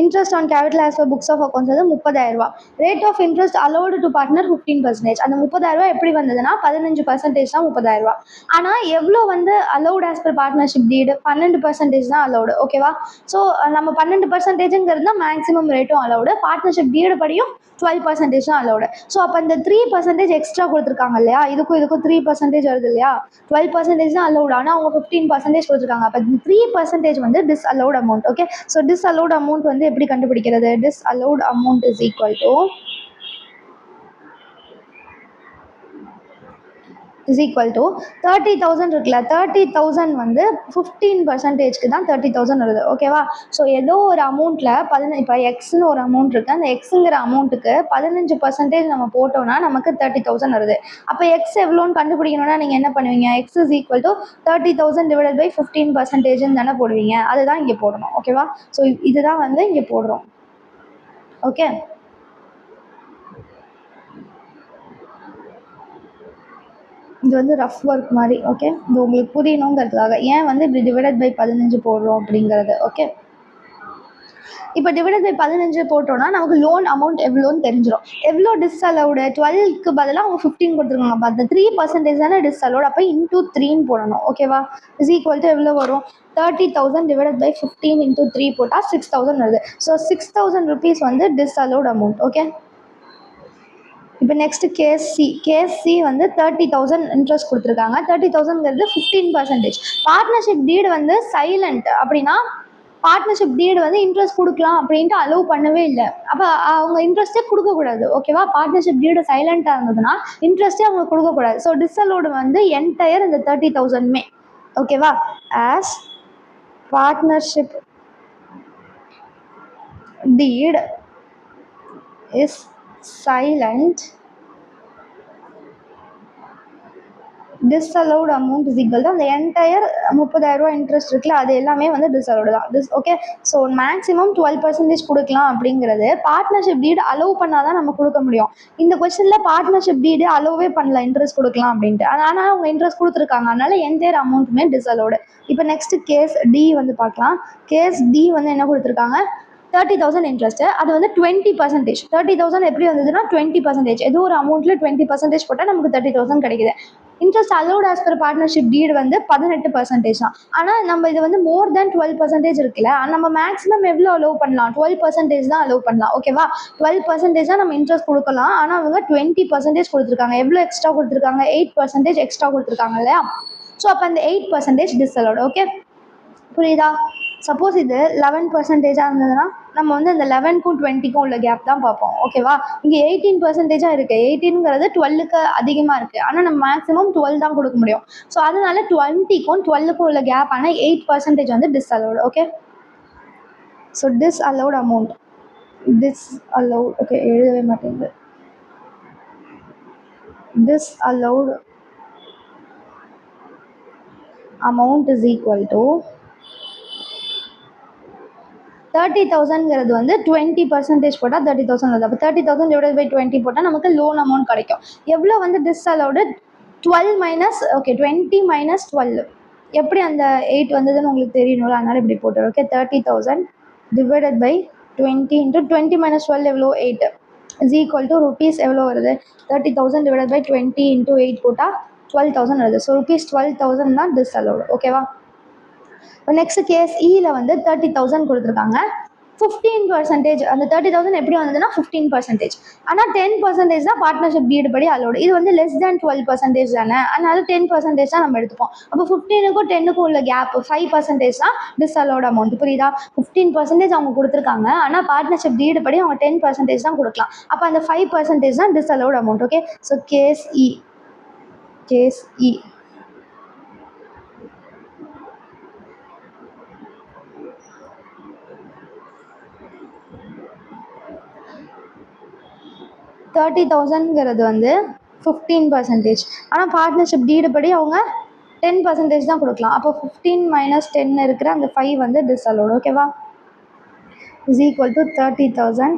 [SPEAKER 1] interest on capital as per books of accounts வந்து 30,000. Rate of interest allowed to partner 15%. அந்த 30,000 எப்படி வந்ததுன்னா 15% தான் 30,000. ஆனால் எவ்வளோ வந்து allowed as per partnership deed? 12% தான் அலௌடு. ஓகேவா? ஸோ நம்ம 12%ங்கிறது தான் மேக்ஸிமம் ரேட்டும் அலௌடு. பார்ட்னர்ஷிப் டீடு படியும் 12% தான் அலௌடு. ஸோ அப்போ இந்த 3% எக்ஸ்ட்ரா கொடுத்துருக்காங்க இல்லையா? இதுக்கும் 3% வருது இல்லையா? 12% தான் அலௌடு. ஆனால் அவங்க 15% கொடுத்துருக்காங்க. அப்போ 3% வந்து disallowed amount. Okay, so டிஸ்அலௌட் amount வந்து எப்படி கண்டுபிடிக்கிறது? டிஸ்அலௌட் அமௌண்ட் இஸ் ஈக்குவல் டு 30,000 இருக்குல்ல, 30,000 வந்து 15%க்கு தான் 30,000 வருது. ஓகேவா? ஸோ ஏதோ ஒரு அமௌண்ட்டில் இப்போ எக்ஸ்னு ஒரு அமௌண்ட் இருக்குது. அந்த எக்ஸுங்கிற அமௌண்ட்டுக்கு 15% நம்ம போட்டோம்னா நமக்கு 30,000 வருது. அப்போ எக்ஸ் எவ்வளோன்னு கண்டுபிடிக்கணும்னா நீங்கள் என்ன பண்ணுவீங்க? X is equal to 30,000 divided by 15% தானே போடுவீங்க. அதுதான் இங்கே போடணும். ஓகேவா? ஸோ இதுதான் வந்து இங்கே போடுறோம். ஓகே, இது வந்து ரஃப் ஒர்க் மாதிரி. ஓகே, இது உங்களுக்கு புரியணுங்கிறதுக்காக ஏன் வந்து இப்படி டிவைடட் பை 15 போடுறோம் அப்படிங்கிறது. ஓகே, இப்போ டிவைடட் பை 15 போட்டோம்னா நமக்கு லோன் அமௌண்ட் எவ்வளோன்னு தெரிஞ்சிடும். எவ்வளோ டிஸ்அலௌடு? 12க்கு பதிலாக அவங்க 15 கொடுத்துருக்காங்க. அப்போ அந்த 3% தானே டிஸ்அலௌடு. அப்போ இன்டூ 3ன்னு போடணும். ஓகேவா? இஸ் ஈக்குவல் டு எவ்வளோ வரும்? 30,000 டிவைடட் பை 15 இன்டூ 3 போட்டால் 6,000 வருது. ஸோ 6,000 rupees வந்து டிஸ்அலௌட் அமௌண்ட். ஓகே, இப்போ next case C. Case C வந்து 30,000 இன்ட்ரெஸ்ட் கொடுத்துருக்காங்க. 30,000ங்கிறது 15%. பார்ட்னர்ஷிப் டீடு வந்து சைலண்ட். அப்படின்னா பார்ட்னர்ஷிப் டீடு வந்து இன்ட்ரெஸ்ட் கொடுக்கலாம் அப்படின்ட்டு அலோவ் பண்ணவே இல்லை. அப்போ அவங்க இன்ட்ரெஸ்ட்டே கொடுக்கக்கூடாது. ஓகேவா? பார்ட்னர்ஷிப் டீடு சைலண்ட்டாக இருந்ததுன்னா இன்ட்ரெஸ்ட்டே அவங்க கொடுக்கக்கூடாது. ஸோ டிஸ்அலோடு வந்து என்டையர் இந்த 30,000மே. ஓகேவா? As partnership deed is silent disallowed amount is equal to அந்த என்டையர் 30,000 ரூபா இன்ட்ரெஸ்ட் இருக்குல்ல அது எல்லாமே வந்து டிஸ்அலவுடு தான். ஓகே, ஸோ மேக்ஸிமம் 12% கொடுக்கலாம் அப்படிங்கிறது பார்ட்னர்ஷிப் டீடு அலோவ் பண்ணாதான் நம்ம கொடுக்க முடியும். இந்த கொஸ்டின்ல பார்ட்னர்ஷிப் டீடு அலோவே பண்ணல இன்ட்ரெஸ்ட் கொடுக்கலாம் அப்படின்ட்டு, ஆனால் அவங்க இன்ட்ரெஸ்ட் கொடுத்துருக்காங்க, அதனால என்டையர் அமௌண்ட்டுமே டிஸ்அலவுடு. இப்போ நெக்ஸ்ட் கேஸ் டி வந்து பார்க்கலாம். கேஸ் டி வந்து என்ன கொடுத்துருக்காங்க, 30,000 இன்ட்ரெஸ்ட், அது வந்து 20%. 30,000 எப்படி வந்ததுன்னா 20%, ஏதோ ஒரு அமௌண்ட்ல 20% போட்டால் நமக்கு 30,000 கிடைக்குது. Interest allowed as per partnership deed வந்து 18% தான். ஆனால் நம்ம இது வந்து மோர் தேன் 12% இருக்குல்ல, நம்ம மேக்ஸிமம் எவ்வளோ அலோவ் பண்ணலாம், 12% தான் அலோவ் பண்ணலாம். ஓகேவா, 12% தான் நம்ம இன்ட்ரெஸ்ட் கொடுக்கலாம். ஆனால் அவங்க 20% கொடுத்துருக்காங்க. எவ்வளோ எக்ஸ்ட்ரா கொடுத்துருக்காங்க, 8% எக்ஸ்ட்ரா கொடுத்துருக்காங்க இல்லையா. ஸோ அப்போ அந்த 8% டிஸ்அலோடு. ஓகே, புரியுதா? சப்போஸ் இது 11% இருந்ததுன்னா நம்ம வந்து இந்த 11க்கும் 20க்கும் உள்ள கேப் தான் பார்ப்போம். ஓகேவா, இங்கே 18% இருக்குது. 18ங்கிறது 12க்கு அதிகமாக இருக்குது, ஆனால் நம்ம மேக்ஸிமம் 12 தான் கொடுக்க முடியும். ஸோ அதனால 20க்கும் 12க்கும் உள்ள கேப் ஆனால் 8% வந்து disallowed. Okay, so disallowed amount, disallowed, okay எழுதவே மாட்டேங்குது. Disallowed amount is equal to 30,000ங்கிறது வந்து 20% போட்டால் 30,000 வருது. அப்போ 30,000 டிவைட் பை 20 போட்டால் நமக்கு லோன் அமௌண்ட் கிடைக்கும். எவ்வளோ வந்து டிஸ்அலவுடு, 12 மைனஸ், ஓகே 20 மைனஸ் 12, எப்படி அந்த 8 வந்ததுன்னு உங்களுக்கு தெரியணும்ல, அதனால இப்படி போட்டுரு. Okay, 30,000 divided by 20 into 20 minus 12 எவ்வளோ, 8 இஸ் ஈக்குவல் டு ருபீஸ் எவ்வளோ வருது, 30,000 டிவைடட் பை 20 இன்ட்டு 8 போட்டால் 12,000 வருது. ஸோ ருபீஸ் 12,000 தான் டிஸ்அலவுடு. ஓகேவா. இப்போ நெக்ஸ்ட் கேஸ் இல வந்து 30,000 கொடுத்துருக்காங்க. 15%, அந்த 30,000 எப்படி வந்ததுன்னா 15%, ஆனால் 10% தான் பார்ட்னர்ஷிப் டீடு படி அலோடு. இது வந்து லெஸ் தேன் 12% தானே, அதனால 10% தான் நம்ம எடுத்துப்போம். அப்போ 15க்கும் 10க்கும் உள்ள கேப் 5% தான் டிஸ்அலோடு அமௌண்ட். புரியுதா, 15% அவங்க கொடுத்துருக்காங்க, ஆனால் பார்ட்னர்ஷிப் டீடு படி அவங்க 10% தான் கொடுக்கலாம். அப்போ அந்த 5% தான் டிஸ்அலோடு அமௌண்ட். ஓகே, ஸோ கேஸ் இ, கேஸ் இ 30,000ங்கிறது வந்து 15%, ஆனால் பார்ட்னர்ஷிப் டீடு படி அவங்க 10% தான் கொடுக்கலாம். அப்போ 15 மைனஸ் 10 இருக்கிற அந்த 5 வந்து டிஸ்அலோடு. ஓகேவா, is equal to 30,000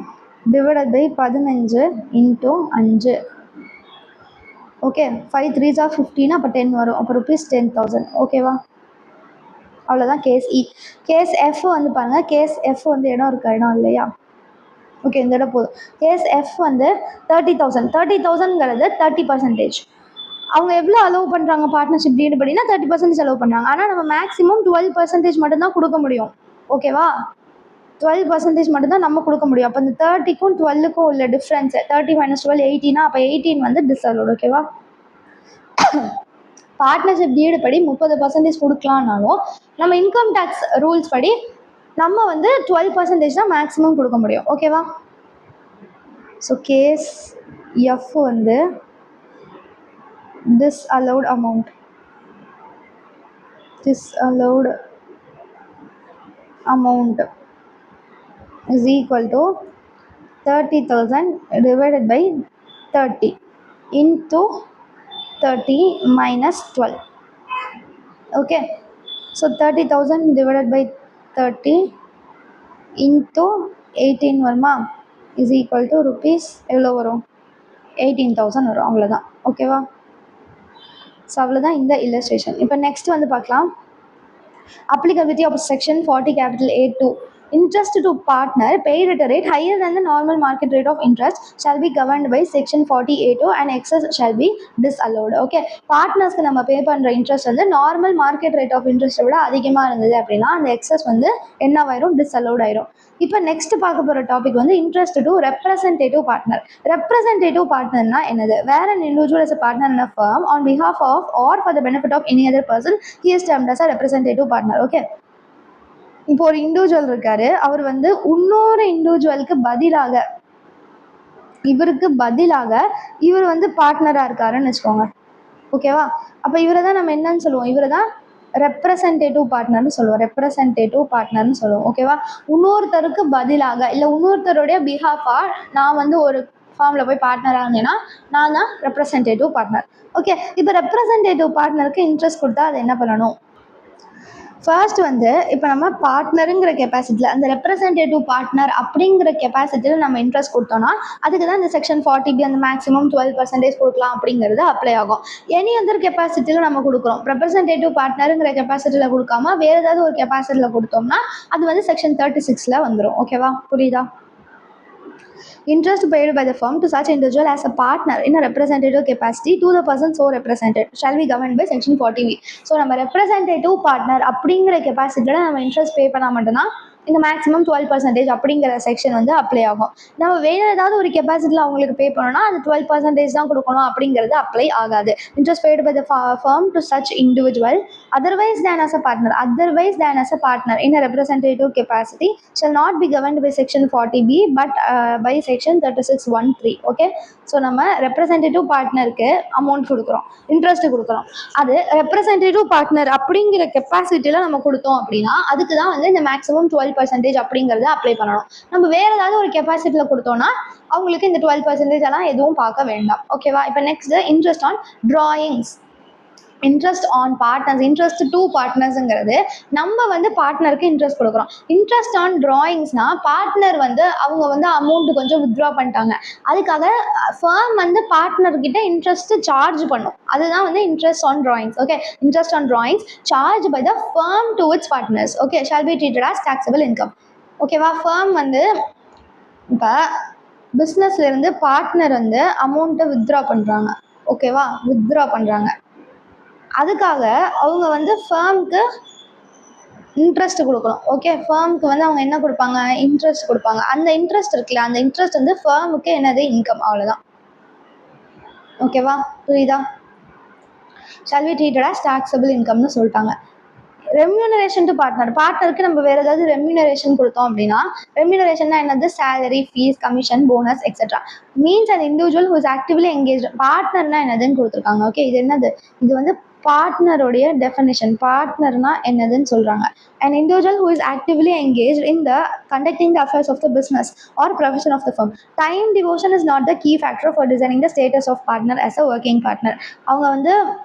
[SPEAKER 1] divided by 15 into 5. Okay, 5 3s are 15, அப்போ 10 வரும். அப்போ ருபீஸ் 10,000. ஓகேவா, அவ்வளோதான் கேஸ் இ. கேஸ் எஃப் வந்து பாருங்கள். கேஸ் எஃப் வந்து இடம் இருக்கா, இடம் இல்லையா. ஓகே, இந்த இடம் போதும். கேஸ் எஃப் வந்து 30,000, 30,000ங்கிறது 30%. அவங்க எவ்வளோ அலோவ் பண்ணுறாங்க பார்ட்னர்ஷிப் டீடு படினா 30% அலோவ் பண்ணுறாங்க, ஆனால் நம்ம மேக்ஸிமம் 12% மட்டும்தான் கொடுக்க முடியும். ஓகேவா, 12% மட்டும்தான் நம்ம கொடுக்க முடியும். அப்போ இந்த 30க்கும் 12க்கும் உள்ள டிஃப்ரென்ஸ் 30 மைனஸ் 12 18, அப்போ 18 வந்து டிஸ்அலோடு. ஓகேவா, பார்ட்னர்ஷிப் டீடு படி 30% கொடுக்கலான்னாலும் நம்ம இன்கம் டேக்ஸ் ரூல்ஸ் படி நம்ம வந்து 12% தான் மேக்ஸிமம் கொடுக்க முடியும். ஓகேவா, ஸோ கேஸ் எஃப் வந்து disallowed amount, disallowed amount is equal to 30,000 divided by 30 into 30 minus 12. Okay, so 30,000 divided by 30 into 18 வருமா, is equal to rupees எவ்வளோ வரும், 18,000 வரும். அவ்வளோதான். ஓகேவா, ஸோ அவ்வளோதான் இந்த இல்லஸ்ட்ரேஷன். இப்போ நெக்ஸ்ட் வந்து பார்க்கலாம். applicability of section 40 capital A2. Interest to partner paid at a rate higher than the normal market rate of interest shall be governed by section 40A2 and excess shall be disallowed. Okay, பார்ட்னர்ஸ்க்கு நம்ம pay பண்ணுற interest வந்து normal market rate of இன்ட்ரெஸ்ட்டை விட அதிகமாக இருந்தது அப்படின்னா அந்த எக்ஸஸ் வந்து என்னவாயிரும், டிஸ்அலோட் ஆயிரும். இப்போ நெக்ஸ்ட் பார்க்க போகிற டாபிக் வந்து interest to representative partner. Representative பார்ட்னர்னா என்னது, வேற an individual as a partner in a firm on behalf of or for the benefit of any other person he is termed as a representative partner. Okay, இப்போ ஒரு individual இருக்காரு, அவர் வந்து இன்னொரு இண்டிவிஜுவலுக்கு பதிலாக, இவருக்கு பதிலாக இவர் வந்து பார்ட்னராக இருக்காருன்னு வச்சுக்கோங்க. ஓகேவா, அப்போ இவரை தான் நம்ம என்னன்னு சொல்லுவோம், இவரை தான் ரெப்ரசன்டேட்டிவ் பார்ட்னர்னு சொல்லுவோம். ரெப்ரசன்டேட்டிவ் பார்ட்னர்னு சொல்லுவோம். ஓகேவா, இன்னொருத்தருக்கு பதிலாக இல்லை இன்னொருத்தருடைய பிஹாஃபாக நான் வந்து ஒரு ஃபார்மில் போய் பார்ட்னராக இருந்தேன்னா நான் தான் ரெப்ரசன்டேட்டிவ் பார்ட்னர். ஓகே, இப்போ ரெப்ரசன்டேட்டிவ் பார்ட்னருக்கு இன்ட்ரெஸ்ட் கொடுத்தா அது என்ன பண்ணணும்? ஃபர்ஸ்ட் வந்து இப்போ நம்ம பார்ட்னருங்கிற கெப்பாசிட்டியில் அந்த ரெப்ரசன்டேட்டிவ் பார்ட்னர் அப்படிங்கிற கெப்பாசிட்டியில் நம்ம இன்ட்ரெஸ்ட் கொடுத்தோம்னா அதுக்கு தான் இந்த செக்ஷன் 40B அந்த மேக்ஸிமம் 12% கொடுக்கலாம் அப்படிங்கிறது அப்ளை ஆகும். எனி அதர் கெப்பாசிட்டியில் நம்ம கொடுக்குறோம், ரெப்ரசன்டேட்டிவ் பார்ட்னருங்கிற கெப்பாசிட்டியில் கொடுக்காம வேறு ஏதாவது ஒரு கெப்பாசிட்டியில் கொடுத்தோம்னா அது வந்து செக்ஷன் 36 வந்துடும். ஓகேவா, புரியுதா? Interest paid by the firm to such individual as a partner in a representative capacity to the person so represented shall be governed by section 40B. So நம்ம ரெப்ரசன்டேட்டிவ் பார்ட்னர் அப்படிங்கிற கெப்பாசிட்டியில் நம்ம இன்ட்ரெஸ்ட் பே பண்ணால் மட்டும்தான் இந்த maximum 12% அப்படிங்கிற section வந்து apply ஆகும். நம்ம வேறு ஏதாவது ஒரு கெப்பாசிட்டியில் அவங்களுக்கு பே பண்ணோம்னா அது 12% தான் கொடுக்கணும் அப்படிங்கிறது அப்ளை ஆகாது. Interest paid by the firm to such individual otherwise than as a partner in a representative capacity shall not be governed by section 40B but by section 36(1)(3). Okay, so நம்ம ரெப்ரசன்டேட்டிவ் பார்ட்னருக்கு அமௌண்ட் கொடுக்குறோம், interest கொடுக்குறோம். அது representative partner அப்படிங்கிற கெப்பாசிட்டியில் நம்ம கொடுத்தோம் அப்படின்னா அதுக்கு தான் வந்து இந்த மேக்ஸிமம் 12% அப்படிங்கிறத அப்ளை பண்ணணும். நம்ம வேறு ஏதாவது ஒரு கெப்பாசிட்டியில் கொடுத்தோம்னா அவங்களுக்கு இந்த 12% எல்லாம் எதுவும் பார்க்க வேண்டாம். ஓகேவா? இப்போ next interest on drawings. Interest on partners, interest to பார்ட்னர்ஸுங்கிறது நம்ம வந்து பார்ட்னருக்கு இன்ட்ரெஸ்ட் கொடுக்குறோம். இன்ட்ரெஸ்ட் ஆன் டிராயிங்ஸ்னால் பார்ட்னர் வந்து அவங்க வந்து அமௌண்ட் கொஞ்சம் வித்ட்ரா பண்ணிட்டாங்க, அதுக்காக ஃபர்ம் வந்து பார்ட்னர்கிட்ட இன்ட்ரெஸ்ட் சார்ஜ் பண்ணும், அதுதான் வந்து interest on drawings. Okay, interest on drawings charge by the firm to its partners. Okay, shall be treated as taxable income. ஓகேவா? ஃபர்ம் வந்து இப்போ பிஸ்னஸ்லேருந்து பார்ட்னர் வந்து அமௌண்ட்டை வித்ட்ரா பண்ணுறாங்க. ஓகேவா, வித்ட்ரா பண்ணுறாங்க, அதுக்காக அவங்க வந்து ஃபர்முக்கு இன்ட்ரெஸ்ட் கொடுக்கணும். ஓகே, ஃபர்முக்கு வந்து அவங்க என்ன கொடுப்பாங்க? இன்ட்ரெஸ்ட் கொடுப்பாங்க. அந்த இன்ட்ரெஸ்ட் இருக்குல்ல, அந்த இன்ட்ரெஸ்ட் வந்து ஃபர்முக்கு என்னது? இன்கம், அவ்வளோதான். ஓகேவா, புரியுதா? Shall be treated as taxable இன்கம்னு சொல்லிட்டாங்க. ரெம்யூனரேஷன் டு பார்ட்னர், பார்ட்னருக்கு நம்ம வேறு ஏதாவது ரெம்யூனரேஷன் கொடுத்தோம் அப்படின்னா ரெம்யூனரேஷன்னா என்னது? Salary, fees, commission, bonus etcetera means an individual who is actively engaged. பார்ட்னர்னா என்னதுன்னு கொடுத்துருக்காங்க. ஓகே, இது என்னது? இது வந்து பார்ட்னருடைய டெஃபினிஷன். பார்ட்னர்னா என்னதுன்னு சொல்கிறாங்க. an individual who is actively engaged in the conducting the affairs of the business or profession of the firm. Time devotion is not the key factor for designing the status of partner as a working partner. அவங்க வந்து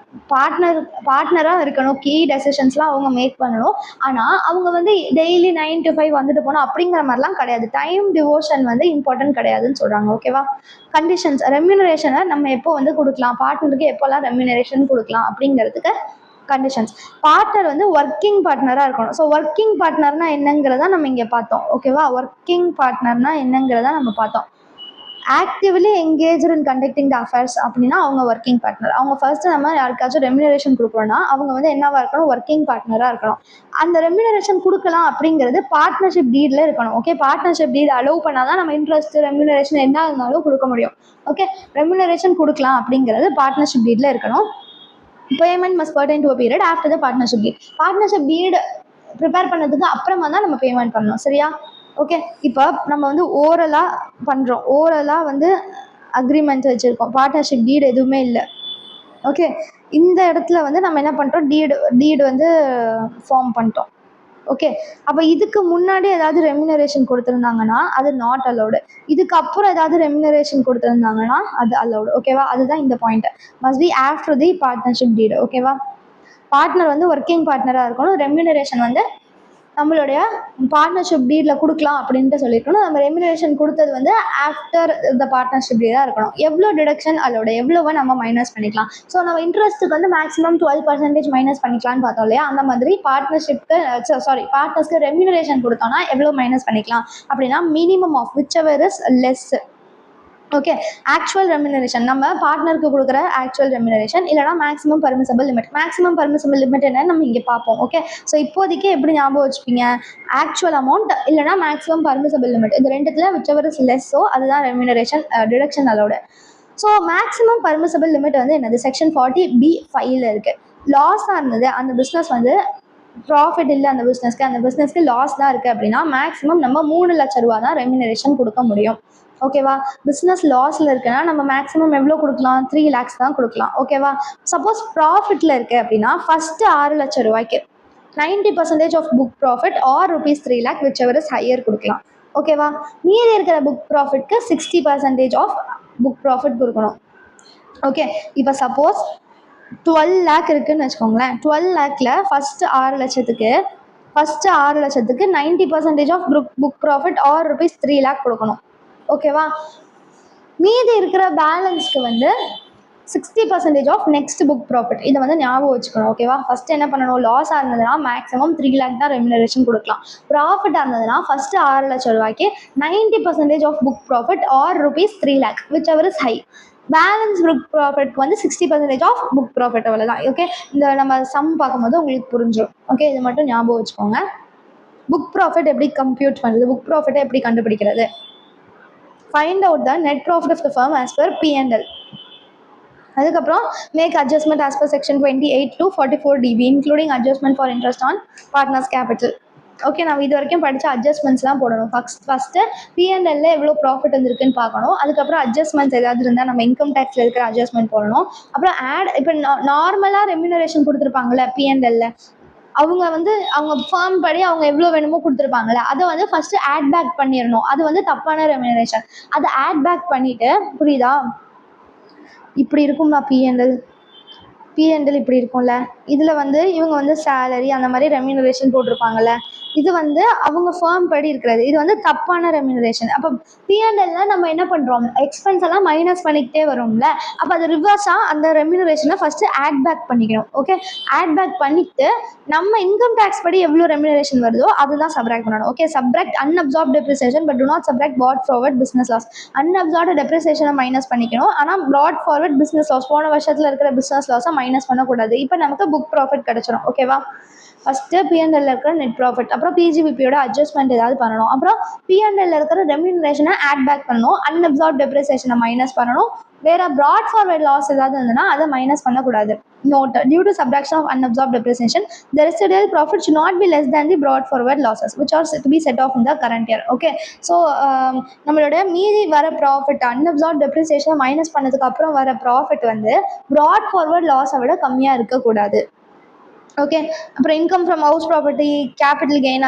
[SPEAKER 1] பார்ட்னராக இருக்கணும், key டெசிஷன்ஸ்லாம் அவங்க make பண்ணணும். ஆனால் அவங்க வந்து daily 9 to 5 வந்துட்டு போகணும் அப்படிங்கிற மாதிரிலாம் கிடையாது. டைம் டிவோஷன் வந்து இம்பார்ட்டன்ட் கிடையாதுன்னு சொல்கிறாங்க. ஓகேவா? கண்டிஷன்ஸ், ரெம்யூனரேஷனை நம்ம எப்போ வந்து கொடுக்கலாம், பார்ட்னருக்கு எப்போல்லாம் ரெம்யூனரேஷன் கொடுக்கலாம் அப்படிங்கிறதுக்கு கண்டிஷன்ஸ். பார்ட்னர் வந்து ஒர்க்கிங் பார்ட்னராக இருக்கணும். ஸோ ஒர்க்கிங் பார்ட்னர்னா என்னங்கிறத நம்ம இங்கே பார்த்தோம். ஓகேவா? ஒர்க்கிங் பார்ட்னர்னா என்னங்கிறத நம்ம பார்த்தோம். ஆக்டிவ்லி எங்கேஜ் இன் கண்டக்டிங் த அஃபேர்ஸ் அப்படின்னா அவங்க ஒர்க்கிங் பார்ட்னர். அவங்க ஃபர்ஸ்ட் நம்ம யாருக்காச்சும் ரெம்யூனரேஷன் கொடுக்குறோன்னா அவங்க வந்து என்னவா இருக்கணும்? ஒர்க்கிங் பார்ட்னராக இருக்கணும். அந்த ரெம்யூனரேஷன் கொடுக்கலாம் அப்படிங்கிறது பார்ட்னர்ஷிப் டீடில் இருக்கணும். ஓகே, பார்ட்னர்ஷிப் டீட் அலோவ் பண்ணால் தான் நம்ம இன்ட்ரெஸ்ட் ரெம்யூனரேஷன் என்ன இருந்தாலும் கொடுக்க முடியும். ஓகே, ரெம்யூனரேஷன் கொடுக்கலாம் அப்படிங்கிறது பார்ட்னர்ஷிப் டீடில் இருக்கணும். Payment must pertain to a period after the partnership deed. Partnership deed prepare பண்ணதுக்கு அப்புறமா தான் நம்ம பேமெண்ட் பண்ணணும். சரியா? ஓகே, இப்போ நம்ம வந்து ஓரலாக பண்ணுறோம், ஓரலாக வந்து அக்ரிமெண்ட் வச்சுருக்கோம், பார்ட்னர்ஷிப் டீடு எதுவுமே இல்லை. ஓகே, இந்த இடத்துல வந்து நம்ம என்ன பண்ணிட்டோம்? டீடு வந்து ஃபார்ம் பண்ணிட்டோம். ஓகே, அப்போ இதுக்கு முன்னாடி ஏதாவது ரெம்யூனரேஷன் கொடுத்துருந்தாங்கன்னா அது நாட் அலௌடு, இதுக்கப்புறம் ஏதாவது ரெம்யூனரேஷன் கொடுத்துருந்தாங்கன்னா அது அலௌடு. ஓகேவா? அதுதான் இந்த point. Must be after the partnership deed. ஓகேவா? பார்ட்னர் வந்து ஒர்க்கிங் பார்ட்னராக இருக்கணும். ரெம்யூனரேஷன் வந்து நம்மளுடைய பார்ட்னர்ஷிப் டீடில் கொடுக்கலாம் அப்படின்ட்டு சொல்லியிருக்கணும். நம்ம ரெம்யூனரேஷன் கொடுத்தது வந்து ஆஃப்டர் த பார்ட்னர்ஷிப் டீடாக இருக்கணும். எவ்வளோ டிடக்ஷன் அதோட எவ்வளோவா நம்ம மைனஸ் பண்ணிக்கலாம். ஸோ நம்ம இன்ட்ரெஸ்ட்டுக்கு வந்து மேக்ஸிமம் 12% மைனஸ் பண்ணிக்கலாம்னு பார்த்தோம் இல்லையா? அந்த மாதிரி பார்ட்னர்ஸ்க்கு ரெம்யூனரேஷன் கொடுத்தோம்னா எவ்வளோ மைனஸ் பண்ணிக்கலாம் அப்படின்னா minimum of whichever is less. Okay, actual remuneration நம்ம பார்ட்னருக்கு கொடுக்குற ஆக்சுவல் ரெம்யூனரேஷன் இல்லைனா maximum permissible limit. Maximum permissible limit என்னன்னு நம்ம இங்கே பார்ப்போம். ஓகே, ஸோ இப்போதைக்கு எப்படி ஞாபகம் வச்சுப்பீங்க? ஆக்சுவல் அமௌண்ட் இல்லைனா மேக்ஸிமம் பர்மிசபிள் லிமிட், இந்த ரெண்டுத்தில் விச் எவர் இஸ் லெஸ்ஸோ அதுதான் remuneration deduction allowed. So maximum permissible limit வந்து என்னது? செக்ஷன் 40B(5) இருக்குது. லாஸாக இருந்தது அந்த பிஸ்னஸ் வந்து ப்ராஃபிட் இல்லை, அந்த பிஸ்னஸ்க்கு லாஸ் தான் இருக்குது அப்படின்னா மேக்ஸிமம் நம்ம 3 லட்ச ரூபா தான் ரெம்யூனரேஷன் கொடுக்க முடியும். ஓகேவா? பிஸ்னஸ் லாஸில் இருக்குன்னா நம்ம மேக்ஸிமம் எவ்வளோ கொடுக்கலாம்? 3 lakhs தான் கொடுக்கலாம். ஓகேவா? சப்போஸ் ப்ராஃபிட்டில் இருக்குது அப்படின்னா ஃபஸ்ட்டு 6 லட்ச ரூபாய்க்கு 90% of book profit or ₹3 lakh whichever is higher கொடுக்கலாம். ஓகேவா? மீதி இருக்கிற புக் ப்ராஃபிட்க்கு 60% ஆஃப் புக் ப்ராஃபிட் கொடுக்கணும். ஓகே, இப்போ சப்போஸ் 12 லேக் இருக்குதுன்னு வச்சுக்கோங்களேன். 12 லேக்கில் ஃபஸ்ட்டு 6 லட்சத்துக்கு 90% of book profit or rupees 3 lakh கொடுக்கணும். ஓகேவா? மீதி இருக்கிற பேலன்ஸ்க்கு வந்து 60% ஆஃப் நெக்ஸ்ட் புக் ப்ராஃபிட். இதை வந்து ஞாபகம் வச்சுக்கணும். ஓகேவா? ஃபஸ்ட்டு என்ன பண்ணணும், லாஸாக இருந்ததுன்னா மேக்ஸிமம் 3 லேக் தான் ரெம்யூனரேஷன் கொடுக்கலாம். ப்ராஃபிட்டாக இருந்ததுன்னா ஃபஸ்ட்டு 6 லட்சம் ரூபாய்க்கு 90% of book profit or rupees 3 lakh whichever is high. Balance book profit வந்து 60% ஆஃப் புக் ப்ராஃபிட், அவ்வளோதான். ஓகே, இந்த நம்ம சம் பார்க்கும்போது உங்களுக்கு புரிஞ்சிடும். ஓகே, இது மட்டும் ஞாபகம் வச்சுக்கோங்க. புக் ப்ராஃபிட் எப்படி கம்ப்யூட் பண்ணுறது, புக் ப்ராஃபிட்டை எப்படி கண்டுபிடிக்கிறது? Find out the net profit of the firm as per P&L. அதுக்கப்புறம் make adjustment as per section 28 to 44 DB including adjustment for interest on partners capital. Okay, நம்ம இது வரைக்கும் படித்த அட்ஜஸ்ட்மெண்ட்ஸ்லாம் போடணும். ஃபஸ்ட்டு P&L எவ்வளோ ப்ராஃபிட் வந்துருக்குன்னு பார்க்கணும். அதுக்கப்புறம் அட்ஜஸ்ட்மெண்ட்ஸ் ஏதாவது இருந்தால் நம்ம இன்கம் டேக்ஸில் இருக்கிற அட்ஜஸ்ட்மெண்ட் போடணும். அப்புறம் இப்போ நார்மலாக ரெம்யூனரேஷன் கொடுத்துருப்பாங்கள்ல P&L, அவங்க வந்து அவங்க ஃபார்ம் படி அவங்க எவ்வளோ வேணுமோ கொடுத்துருப்பாங்கள்ல, அதை வந்து ஃபஸ்ட்டு ஆட் பேக் பண்ணிடணும். அது வந்து தப்பான ரெம்யூனரேஷன். அதை ஆட் பேக் பண்ணிவிட்டு, புரியுதா, இப்படி இருக்கும்னா P&L இப்படி இருக்கும்ல, இதில் வந்து இவங்க வந்து சேலரி அந்த மாதிரி ரெம்யூனரேஷன் போட்டிருப்பாங்கல்ல, இது வந்து அவங்க ஃபார்ம் படி இருக்கிறது. இது வந்து தப்பான ரெம்யூனரேஷன். அப்போ P&L நம்ம என்ன பண்ணுறோம், எக்ஸ்பென்ஸ் எல்லாம் மைனஸ் பண்ணிக்கிட்டே வரும்ல, அப்போ அது ரிவர்ஸாக அந்த ரெம்யூனரேஷனை ஃபஸ்ட்டு ஆட் பேக் பண்ணிக்கணும். ஓகே, ஆட் பேக் பண்ணிவிட்டு நம்ம இன்கம் டேக்ஸ் படி எவ்வளோ ரெம்யூனரேஷன் வருதோ அதுதான் சப்ராக்ட் பண்ணணும். Okay, subtract unabsorbed depreciation but do not subtract brought forward business loss. Unabsorbed டெப்ரிசியேஷனை மைனஸ் பண்ணிக்கணும், ஆனால் brought forward business loss, போன வருஷத்தில் இருக்கிற பிஸ்னஸ் லாஸை மைனஸ் பண்ணக்கூடாது. இப்போ நமக்கு புக் ப்ராஃபிட் கிடச்சிடும். ஓகேவா? ஃபஸ்ட்டு P&L இருக்கிற நெட் ப்ராஃபிட், அப்புறம் PGBPயோட அட்ஜஸ்ட்மெண்ட் ஏதாவது பண்ணணும், அப்புறம் P&L இருக்கிற ரெம்யூனரேஷனை ஆட் பேக் பண்ணணும், அன்அப்சார்ப்ட் டெப்ரிசியேஷனை மைனஸ் பண்ணணும், வேறு brought forward லாஸ் ஏதாவது இருந்ததுன்னா அதை மைனஸ் பண்ணக்கூடாது. Note, due to subtraction of unabsorbed depreciation, the residual profit should not be less than the brought forward losses which are to be set off in the current year. Okay, so நம்மளோட மீதி வர profit unabsorbed depreciation minus பண்ணதுக்கு அப்புறம் வர profit வந்து brought forward லாஸை விட கம்மியாக இருக்கக்கூடாது. ஓகே, அப்புறம் income from house property, capital gain,